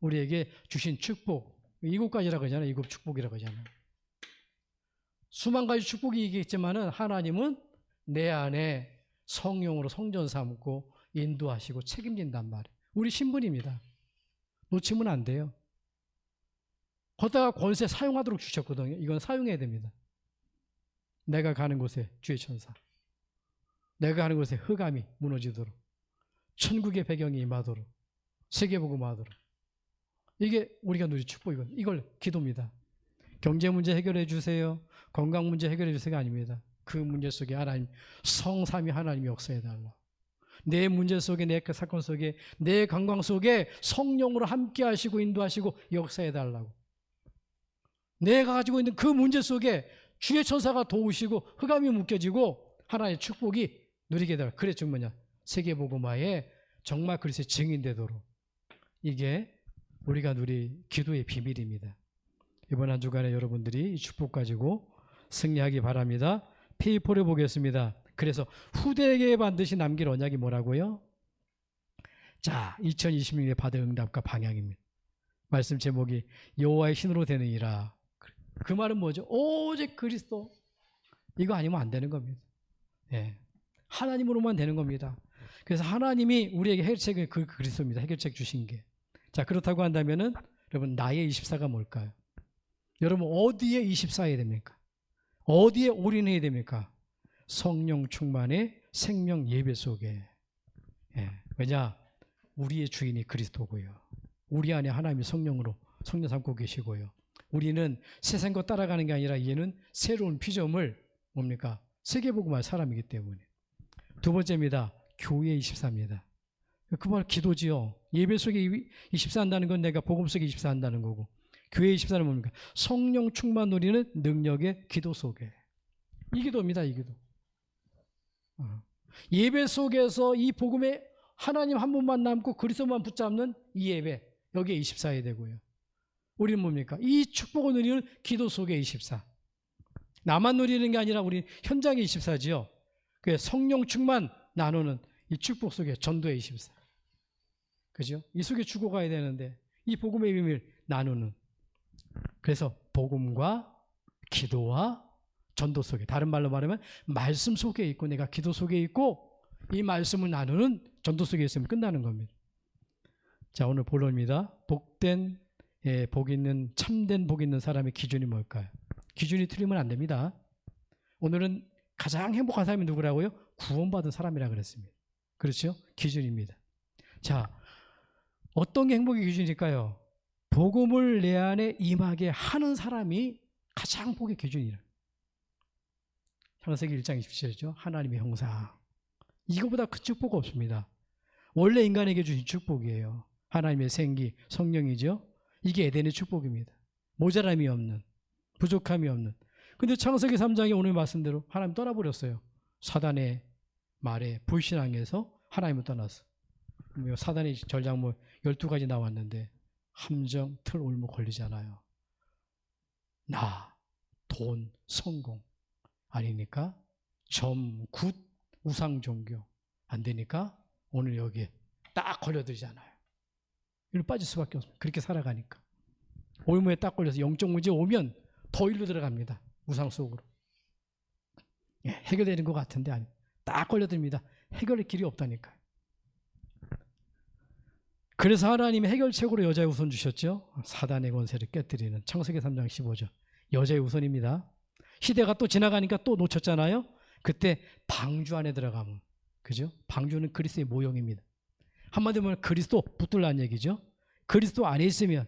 우리에게 주신 축복 7가지라고 하잖아요. 7 축복이라고 하잖아요. 수만 가지 축복이 있겠지만은 하나님은 내 안에 성령으로 성전 삼고 인도하시고 책임진단 말이에요. 우리 신분입니다. 놓치면 안 돼요. 거기다가 권세 사용하도록 주셨거든요. 이건 사용해야 됩니다. 내가 가는 곳에 주의 천사, 내가 가는 곳에 흑암이 무너지도록, 천국의 배경이 임하도록, 세계복음하도록. 이게 우리가 누릴 축복이거든요. 이걸 기도입니다. 경제 문제 해결해 주세요. 건강 문제 해결해 주세요가 아닙니다. 그 문제 속에 하나님, 성삼위 하나님이 역사해달라. 내 문제 속에, 내 사건 속에, 내 건강 속에 성령으로 함께 하시고 인도하시고 역사해달라고. 내가 가지고 있는 그 문제 속에 주의 천사가 도우시고 흑암이 묶여지고 하나님의 축복이 누리게 되라. 그래서 뭐냐? 세계복음화에 정말 그리스도의 증인되도록 이게 우리가 누릴 기도의 비밀입니다. 이번 한 주간에 여러분들이 이 축복 가지고 승리하기 바랍니다. 페이퍼를 보겠습니다. 그래서 후대에게 반드시 남길 언약이 뭐라고요? 자, 2026년에 받을 응답과 방향입니다. 말씀 제목이 여호와의 신으로 되느니라. 그 말은 뭐죠? 오직 그리스도. 이거 아니면 안 되는 겁니다. 예. 하나님으로만 되는 겁니다. 그래서 하나님이 우리에게 해결책을 그 그리스도입니다. 해결책 주신 게. 자, 그렇다고 한다면은 여러분 나의 24가 뭘까요? 여러분 어디에 24해야 됩니까? 어디에 올인해야 됩니까? 성령 충만의 생명 예배 속에. 예. 왜냐? 우리의 주인이 그리스도고요. 우리 안에 하나님이 성령으로 성령 삼고 계시고요. 우리는 세상 것 따라가는 게 아니라 얘는 새로운 피조물 뭡니까? 세계복음할 사람이기 때문에. 두 번째입니다. 교회 24입니다. 그 말 기도지요. 예배 속에 24 한다는 건 내가 복음 속에 24 한다는 거고, 교회 24는 뭡니까? 성령 충만 누리는 능력의 기도 속에. 이 기도입니다. 이 기도. 예배 속에서 이 복음에 하나님 한 분만 남고 그리스도만 붙잡는 이 예배, 여기에 24해야 되고요. 우리는 뭡니까? 이 축복을 누리는 기도 속에 24. 나만 누리는 게 아니라 우리 현장에 24지요. 그 성령 충만 나누는 이 축복 속에 전도에 24. 그죠? 이 속에 죽어가야 되는데 이 복음의 비밀 나누는. 그래서 복음과 기도와 전도 속에, 다른 말로 말하면 말씀 속에 있고 내가 기도 속에 있고 이 말씀을 나누는 전도 속에 있으면 끝나는 겁니다. 자, 오늘 본론입니다. 복된, 복 있는, 참된 복 있는 사람의 기준이 뭘까요? 기준이 틀리면 안 됩니다. 오늘은 가장 행복한 사람이 누구라고요? 구원받은 사람이라 그랬습니다. 그렇죠? 기준입니다. 자, 어떤 게 행복의 기준일까요? 복음을 내 안에 임하게 하는 사람이 가장 복의 기준이라. 창세기 1장 27절이죠. 하나님의 형상. 이거보다 큰 축복 없습니다. 원래 인간에게 주신 축복이에요. 하나님의 생기, 성령이죠. 이게 에덴의 축복입니다. 모자람이 없는, 부족함이 없는. 근데 창세기 3장에 오늘 말씀대로 하나님 떠나버렸어요. 사단의 말에 불신앙해서 하나님을 떠났어. 사단의 전략물 12가지 나왔는데 함정, 틀, 올무 걸리잖아요. 나, 돈, 성공 아니니까 점, 굿, 우상 종교 안 되니까 오늘 여기에 딱 걸려들잖아요. 이리로 빠질 수밖에 없습니다. 그렇게 살아가니까. 올무에 딱 걸려서 영적 문제 오면 더 일로 들어갑니다. 우상 속으로. 예, 해결되는 것 같은데 아니. 딱 걸려듭니다. 해결의 길이 없다니까요. 그래서 하나님이 해결책으로 여자의 우선 주셨죠. 사단의 권세를 깨뜨리는 창세기 3장 15절. 여자의 우선입니다. 시대가 또 지나가니까 또 놓쳤잖아요. 그때 방주 안에 들어가면, 그죠? 방주는 그리스도의 모형입니다. 한마디로 말하면 그리스도 붙들라는 얘기죠. 그리스도 안에 있으면,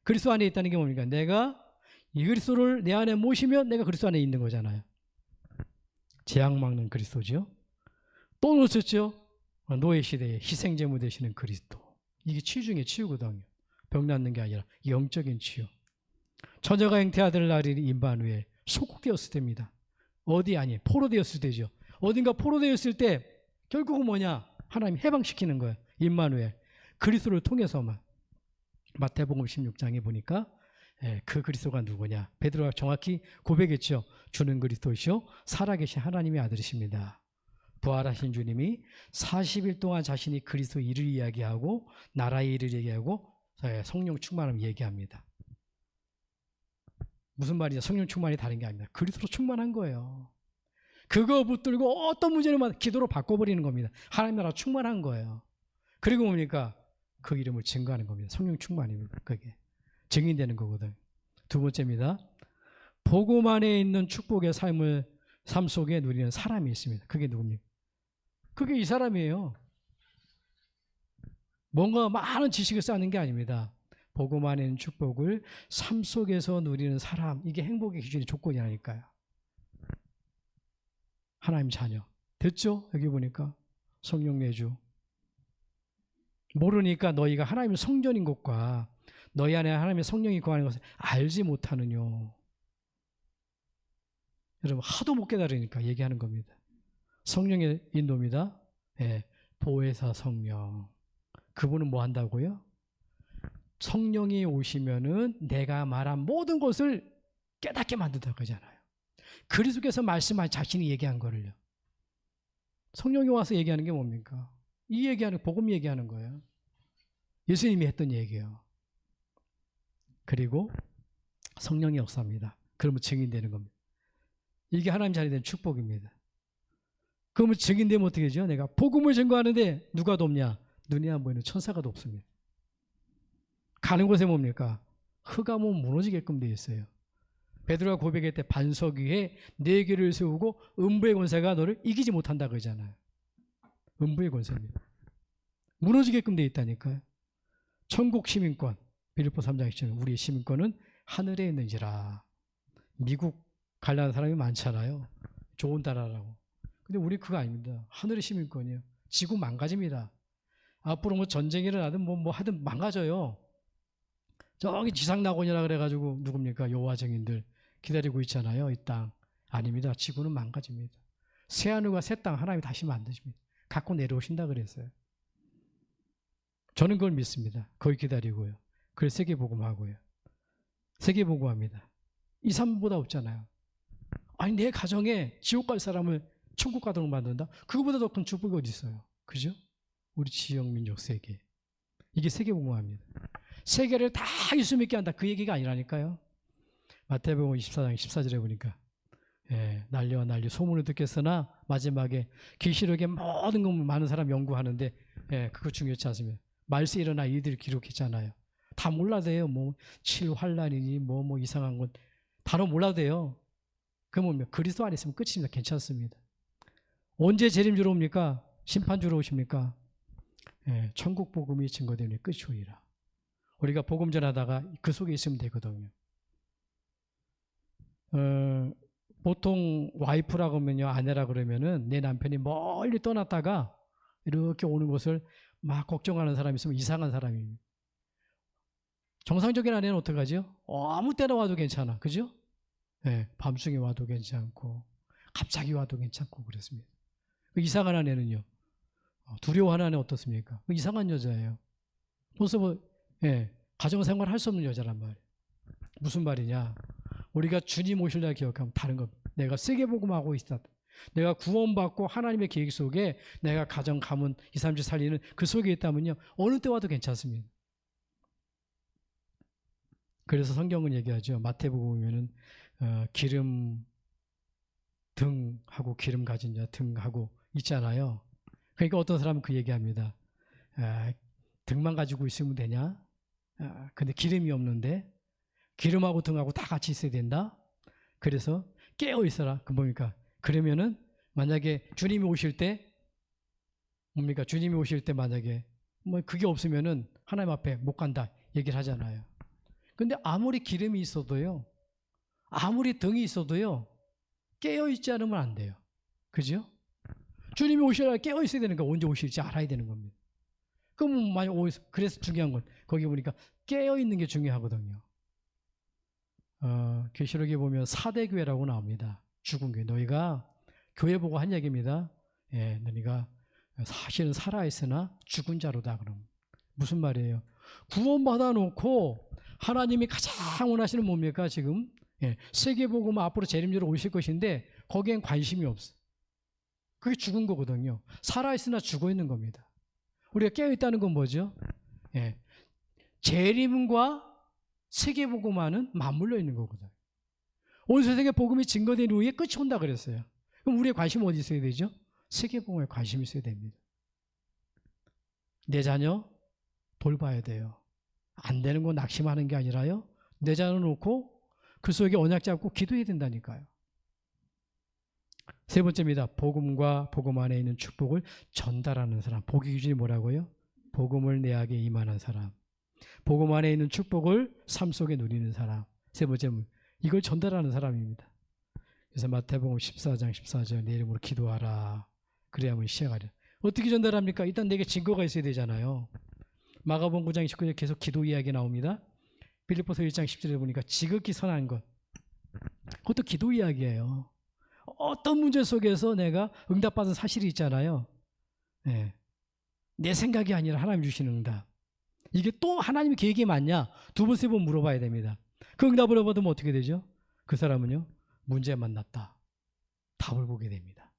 그리스도 안에 있다는 게 뭡니까? 내가 이 그리스도를 내 안에 모시면 내가 그리스도 안에 있는 거잖아요. 재앙 막는 그리스도죠. 또 놓쳤죠. 노예 시대에 희생제물 되시는 그리스도. 이게 치유 중에 치유거든요. 병 낫는 게 아니라 영적인 치유. 처녀가 잉태아들을 낳으리니 임마누엘. 소국되었을 때입니다. 어디 아니 포로되었을 때죠. 어딘가 포로되었을 때 결국은 뭐냐? 하나님 해방시키는 거예요. 임마누엘. 그리스도를 통해서만. 마태복음 16장에 보니까 그 그리스도가 누구냐? 베드로가 정확히 고백했죠. 주는 그리스도시요 살아계신 하나님의 아들이십니다. 부활하신 주님이 40일 동안 자신이 그리스도 일을 이야기하고 나라의 일을 얘기하고 성령 충만함을 얘기합니다. 무슨 말이냐? 성령 충만이 다른 게 아닙니다. 그리스도로 충만한 거예요. 그거 붙들고 어떤 문제는 기도로 바꿔버리는 겁니다. 하나님 나라 충만한 거예요. 그리고 뭡니까? 그 이름을 증거하는 겁니다. 성령 충만입니다. 그게 증인되는 거거든. 두 번째입니다. 복음 안에 있는 축복의 삶 속에 누리는 사람이 있습니다. 그게 누굽니까? 그게 이 사람이에요. 뭔가 많은 지식을 쌓는 게 아닙니다. 복음 안에 있는 축복을 삶 속에서 누리는 사람, 이게 행복의 기준이 조건이라니까요. 하나님 자녀 됐죠? 여기 보니까 성령 내주. 모르니까 너희가 하나님의 성전인 것과 너희 안에 하나님의 성령이 거하는 것을 알지 못하느뇨. 여러분 하도 못 깨달으니까 얘기하는 겁니다. 성령의 인도입니다. 예, 보혜사 성령. 그분은 뭐 한다고요? 성령이 오시면은 내가 말한 모든 것을 깨닫게 만든다고 하잖아요. 그리스도께서 말씀한 자신이 얘기한 거를요. 성령이 와서 얘기하는 게 뭡니까? 이 얘기하는, 복음 얘기하는 거예요. 예수님이 했던 얘기예요. 그리고 성령이 역사합니다. 그러면 증인되는 겁니다. 이게 하나님 자리에 대한 축복입니다. 그러면 증인되면 어떻게 되죠? 내가 복음을 증거하는데 누가 돕냐? 눈에 안 보이는 천사가 돕습니다. 가는 곳에 뭡니까? 흑암은 무너지게끔 되어 있어요. 베드로가 고백할 때 반석 위에 네 개를 세우고 음부의 권세가 너를 이기지 못한다 그러잖아요. 음부의 권세입니다. 무너지게끔 되어 있다니까요. 천국 시민권, 빌립보 3장 10절, 우리의 시민권은 하늘에 있는지라. 미국 가려는 사람이 많잖아요. 좋은 나라라고. 근데 우리 그거 아닙니다. 하늘의 시민권이에요. 지구 망가집니다. 앞으로 뭐 전쟁이 일어나든 뭐 하든 망가져요. 저기 지상낙원이라 그래가지고 누굽니까? 여호와 증인들 기다리고 있잖아요. 이 땅. 아닙니다. 지구는 망가집니다. 새하늘과 새 땅 하나님이 다시 만드십니다. 갖고 내려오신다 그랬어요. 저는 그걸 믿습니다. 거기 기다리고요. 그래서 세계복음하고요. 세계복음합니다. 2, 3보다 없잖아요. 아니 내 가정에 지옥 갈 사람을 천국 가도록 만든다? 그거보다 더 큰 축복이 어디 있어요? 그죠? 우리 지역 민족 세계. 이게 세계복음합니다. 세계를 다 예수 믿게 한다. 그 얘기가 아니라니까요. 마태복음 24장 14절에 보니까 난리와 난리 소문을 듣겠으나 마지막에 계시록에 모든 것 많은 사람 연구하는데 그거 중요치 않습니다. 말세 일어나 이들을 기록했잖아요. 다 몰라도 돼요. 뭐 칠환란이니 뭐 이상한 건 단어 몰라도 돼요. 그러면 그리스도 안에 있으면 끝입니다. 괜찮습니다. 언제 재림주로 옵니까? 심판주로 오십니까? 천국 복음이 증거되는 끝이 오리라. 우리가 복음 전하다가 그 속에 있으면 되거든요. 보통 와이프라 그러면요, 아내라 그러면은 내 남편이 멀리 떠났다가 이렇게 오는 것을 막 걱정하는 사람이 있으면 이상한 사람입니다. 정상적인 아내는 어떡하죠? 아무 때나 와도 괜찮아. 그죠? 밤중에 와도 괜찮고 갑자기 와도 괜찮고 그렇습니다. 이상한 아내는요, 두려워하는 아내 어떻습니까? 이상한 여자예요. 벌써 가정생활 할 수 없는 여자란 말이에요. 무슨 말이냐? 우리가 주님 오실 날 기억하면 다른 겁니다. 내가 세계복음하고 있다. 내가 구원받고 하나님의 계획 속에 내가 가정, 가문, 2, 3주 살리는 그 속에 있다면요, 어느 때 와도 괜찮습니다. 그래서 성경은 얘기하죠. 마태복음 보면은 기름 등하고 기름 가진 자 등하고 있잖아요. 그러니까 어떤 사람은 그 얘기합니다. 등만 가지고 있으면 되냐? 근데 기름이 없는데 기름하고 등하고 다 같이 있어야 된다. 그래서 깨어 있어라. 그 뭡니까? 그러면은 만약에 주님이 오실 때 뭡니까? 주님이 오실 때 만약에 뭐 그게 없으면은 하나님 앞에 못 간다 얘기를 하잖아요. 근데 아무리 기름이 있어도요, 아무리 등이 있어도요, 깨어 있지 않으면 안 돼요. 그죠? 주님이 오시라 깨어 있어야 되는 거, 언제 오실지 알아야 되는 겁니다. 그럼 만약 그래서 중요한 건 거기 보니까 깨어 있는 게 중요하거든요. 계시록에 보면 4대 교회라고 나옵니다. 죽은 교회. 너희가 교회 보고 한 얘기입니다. 너희가 사실은 살아있으나 죽은 자로다. 그럼 무슨 말이에요? 구원받아 놓고 하나님이 가장 원하시는 뭡니까? 지금 세계복음 앞으로 재림주로 오실 것인데 거기엔 관심이 없어. 그게 죽은 거거든요. 살아있으나 죽어있는 겁니다. 우리가 깨어있다는 건 뭐죠? 재림과 세계복음과는 맞물려 있는 거거든요. 온 세상에 복음이 증거된 후에 끝이 온다 그랬어요. 그럼 우리의 관심은 어디 있어야 되죠? 세계복음에 관심이 있어야 됩니다. 내 자녀 돌봐야 돼요. 안 되는 거 낙심하는 게 아니라요, 내 자녀 놓고 그 속에 언약 잡고 기도해야 된다니까요. 세 번째입니다. 복음과 복음 안에 있는 축복을 전달하는 사람. 복의 기준이 뭐라고요? 복음을 내게 임하는 사람. 복음 안에 있는 축복을 삶 속에 누리는 사람. 세 번째는 이걸 전달하는 사람입니다. 그래서 마태복음 14장 14절 내 이름으로 기도하라. 그래야만 시작하려. 어떻게 전달합니까? 일단 내게 증거가 있어야 되잖아요. 마가복음 9장 19절 계속 기도 이야기 나옵니다. 빌립보서 1장 10절에 보니까 지극히 선한 것. 그것도 기도 이야기예요. 어떤 문제 속에서 내가 응답받은 사실이 있잖아요. 내 생각이 아니라 하나님 주시는 응답. 이게 또 하나님의 계획이 맞냐? 두 번, 세 번 물어봐야 됩니다. 그 응답을 받으면 어떻게 되죠? 그 사람은요, 문제 만났다. 답을 보게 됩니다.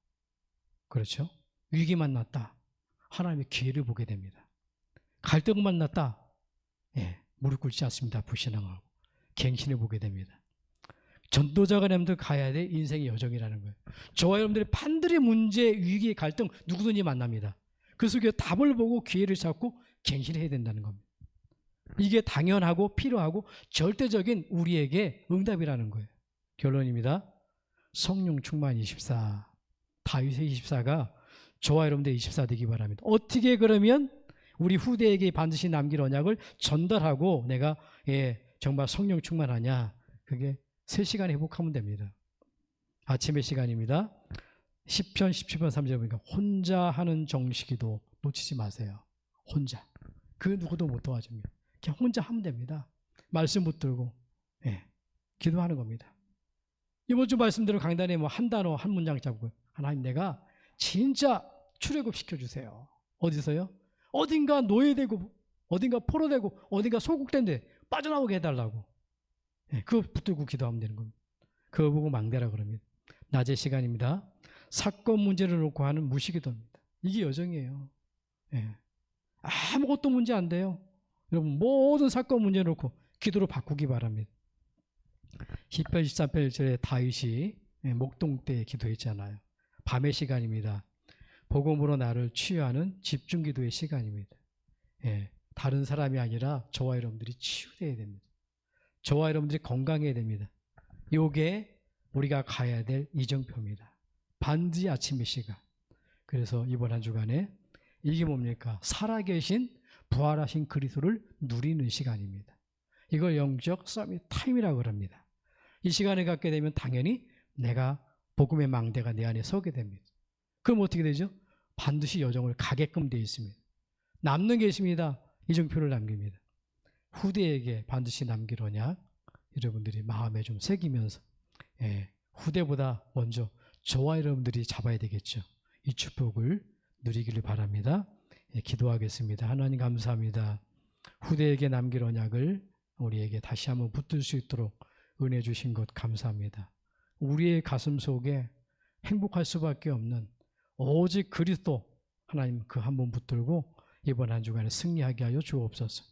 그렇죠? 위기 만났다. 하나님의 기회를 보게 됩니다. 갈등 만났다. 무릎 꿇지 않습니다. 불신앙하고. 갱신을 보게 됩니다. 전도자가 여러분들 가야 될 인생의 여정이라는 거예요. 저와 여러분들이 반드시 문제, 위기, 갈등 누구든지 만납니다. 그 속에 답을 보고 기회를 찾고 갱신해야 된다는 겁니다. 이게 당연하고 필요하고 절대적인 우리에게 응답이라는 거예요. 결론입니다. 성령 충만 24, 다윗의 24가 저와 여러분들의 24 되기 바랍니다. 어떻게 그러면 우리 후대에게 반드시 남길 언약을 전달하고 내가 정말 성령 충만하냐? 그게 3시간 회복하면 됩니다. 아침의 시간입니다. 10편 17편 3절 보니까 혼자 하는 정식기도 놓치지 마세요. 혼자. 그 누구도 못 도와줍니다. 그냥 혼자 하면 됩니다. 말씀 붙들고 기도하는 겁니다. 이번 주 말씀대로 강단에 뭐 한 단어 한 문장 잡고 하나님 내가 진짜 출애굽 시켜주세요. 어디서요? 어딘가 노예되고 어딘가 포로되고 어딘가 소국된데 빠져나오게 해달라고. 그거 붙들고 기도하면 되는 겁니다. 그거 보고 망대라 그럽니다. 낮의 시간입니다. 사건 문제를 놓고 하는 무시기도입니다. 이게 여정이에요. 아무것도 문제 안 돼요. 여러분 모든 사건 문제 놓고 기도로 바꾸기 바랍니다. 10편 13편 1절에 다윗이 목동 때 기도했잖아요. 밤의 시간입니다. 복음으로 나를 치유하는 집중기도의 시간입니다. 다른 사람이 아니라 저와 여러분들이 치유되어야 됩니다. 저와 여러분들이 건강해야 됩니다. 요게 우리가 가야 될 이정표입니다. 반드시 아침의 시간. 그래서 이번 한 주간에 이게 뭡니까? 살아계신 부활하신 그리스도를 누리는 시간입니다. 이걸 영적 서밋 타임이라고 합니다. 이 시간을 갖게 되면 당연히 내가 복음의 망대가 내 안에 서게 됩니다. 그럼 어떻게 되죠? 반드시 여정을 가게끔 되어 있습니다. 남는 게 있습니다. 이정표를 남깁니다. 후대에게 반드시 남길 언약 여러분들이 마음에 좀 새기면서 후대보다 먼저 저와 여러분들이 잡아야 되겠죠. 이 축복을 누리기를 바랍니다. 기도하겠습니다. 하나님 감사합니다. 후대에게 남길 언약을 우리에게 다시 한번 붙들 수 있도록 은혜 주신 것 감사합니다. 우리의 가슴 속에 행복할 수밖에 없는 오직 그리스도 하나님 그 한 번 붙들고 이번 한 주간에 승리하게 하여 주옵소서.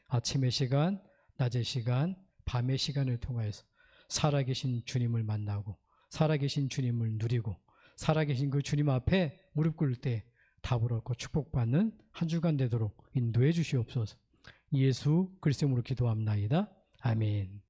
아침의 시간, 낮의 시간, 밤의 시간을 통하여서 살아계신 주님을 만나고 살아계신 주님을 누리고 살아계신 그 주님 앞에 무릎 꿇을 때 답을 얻고 축복받는 한 주간 되도록 인도해 주시옵소서. 예수 그리스도 이름으로 기도합나이다. 아멘.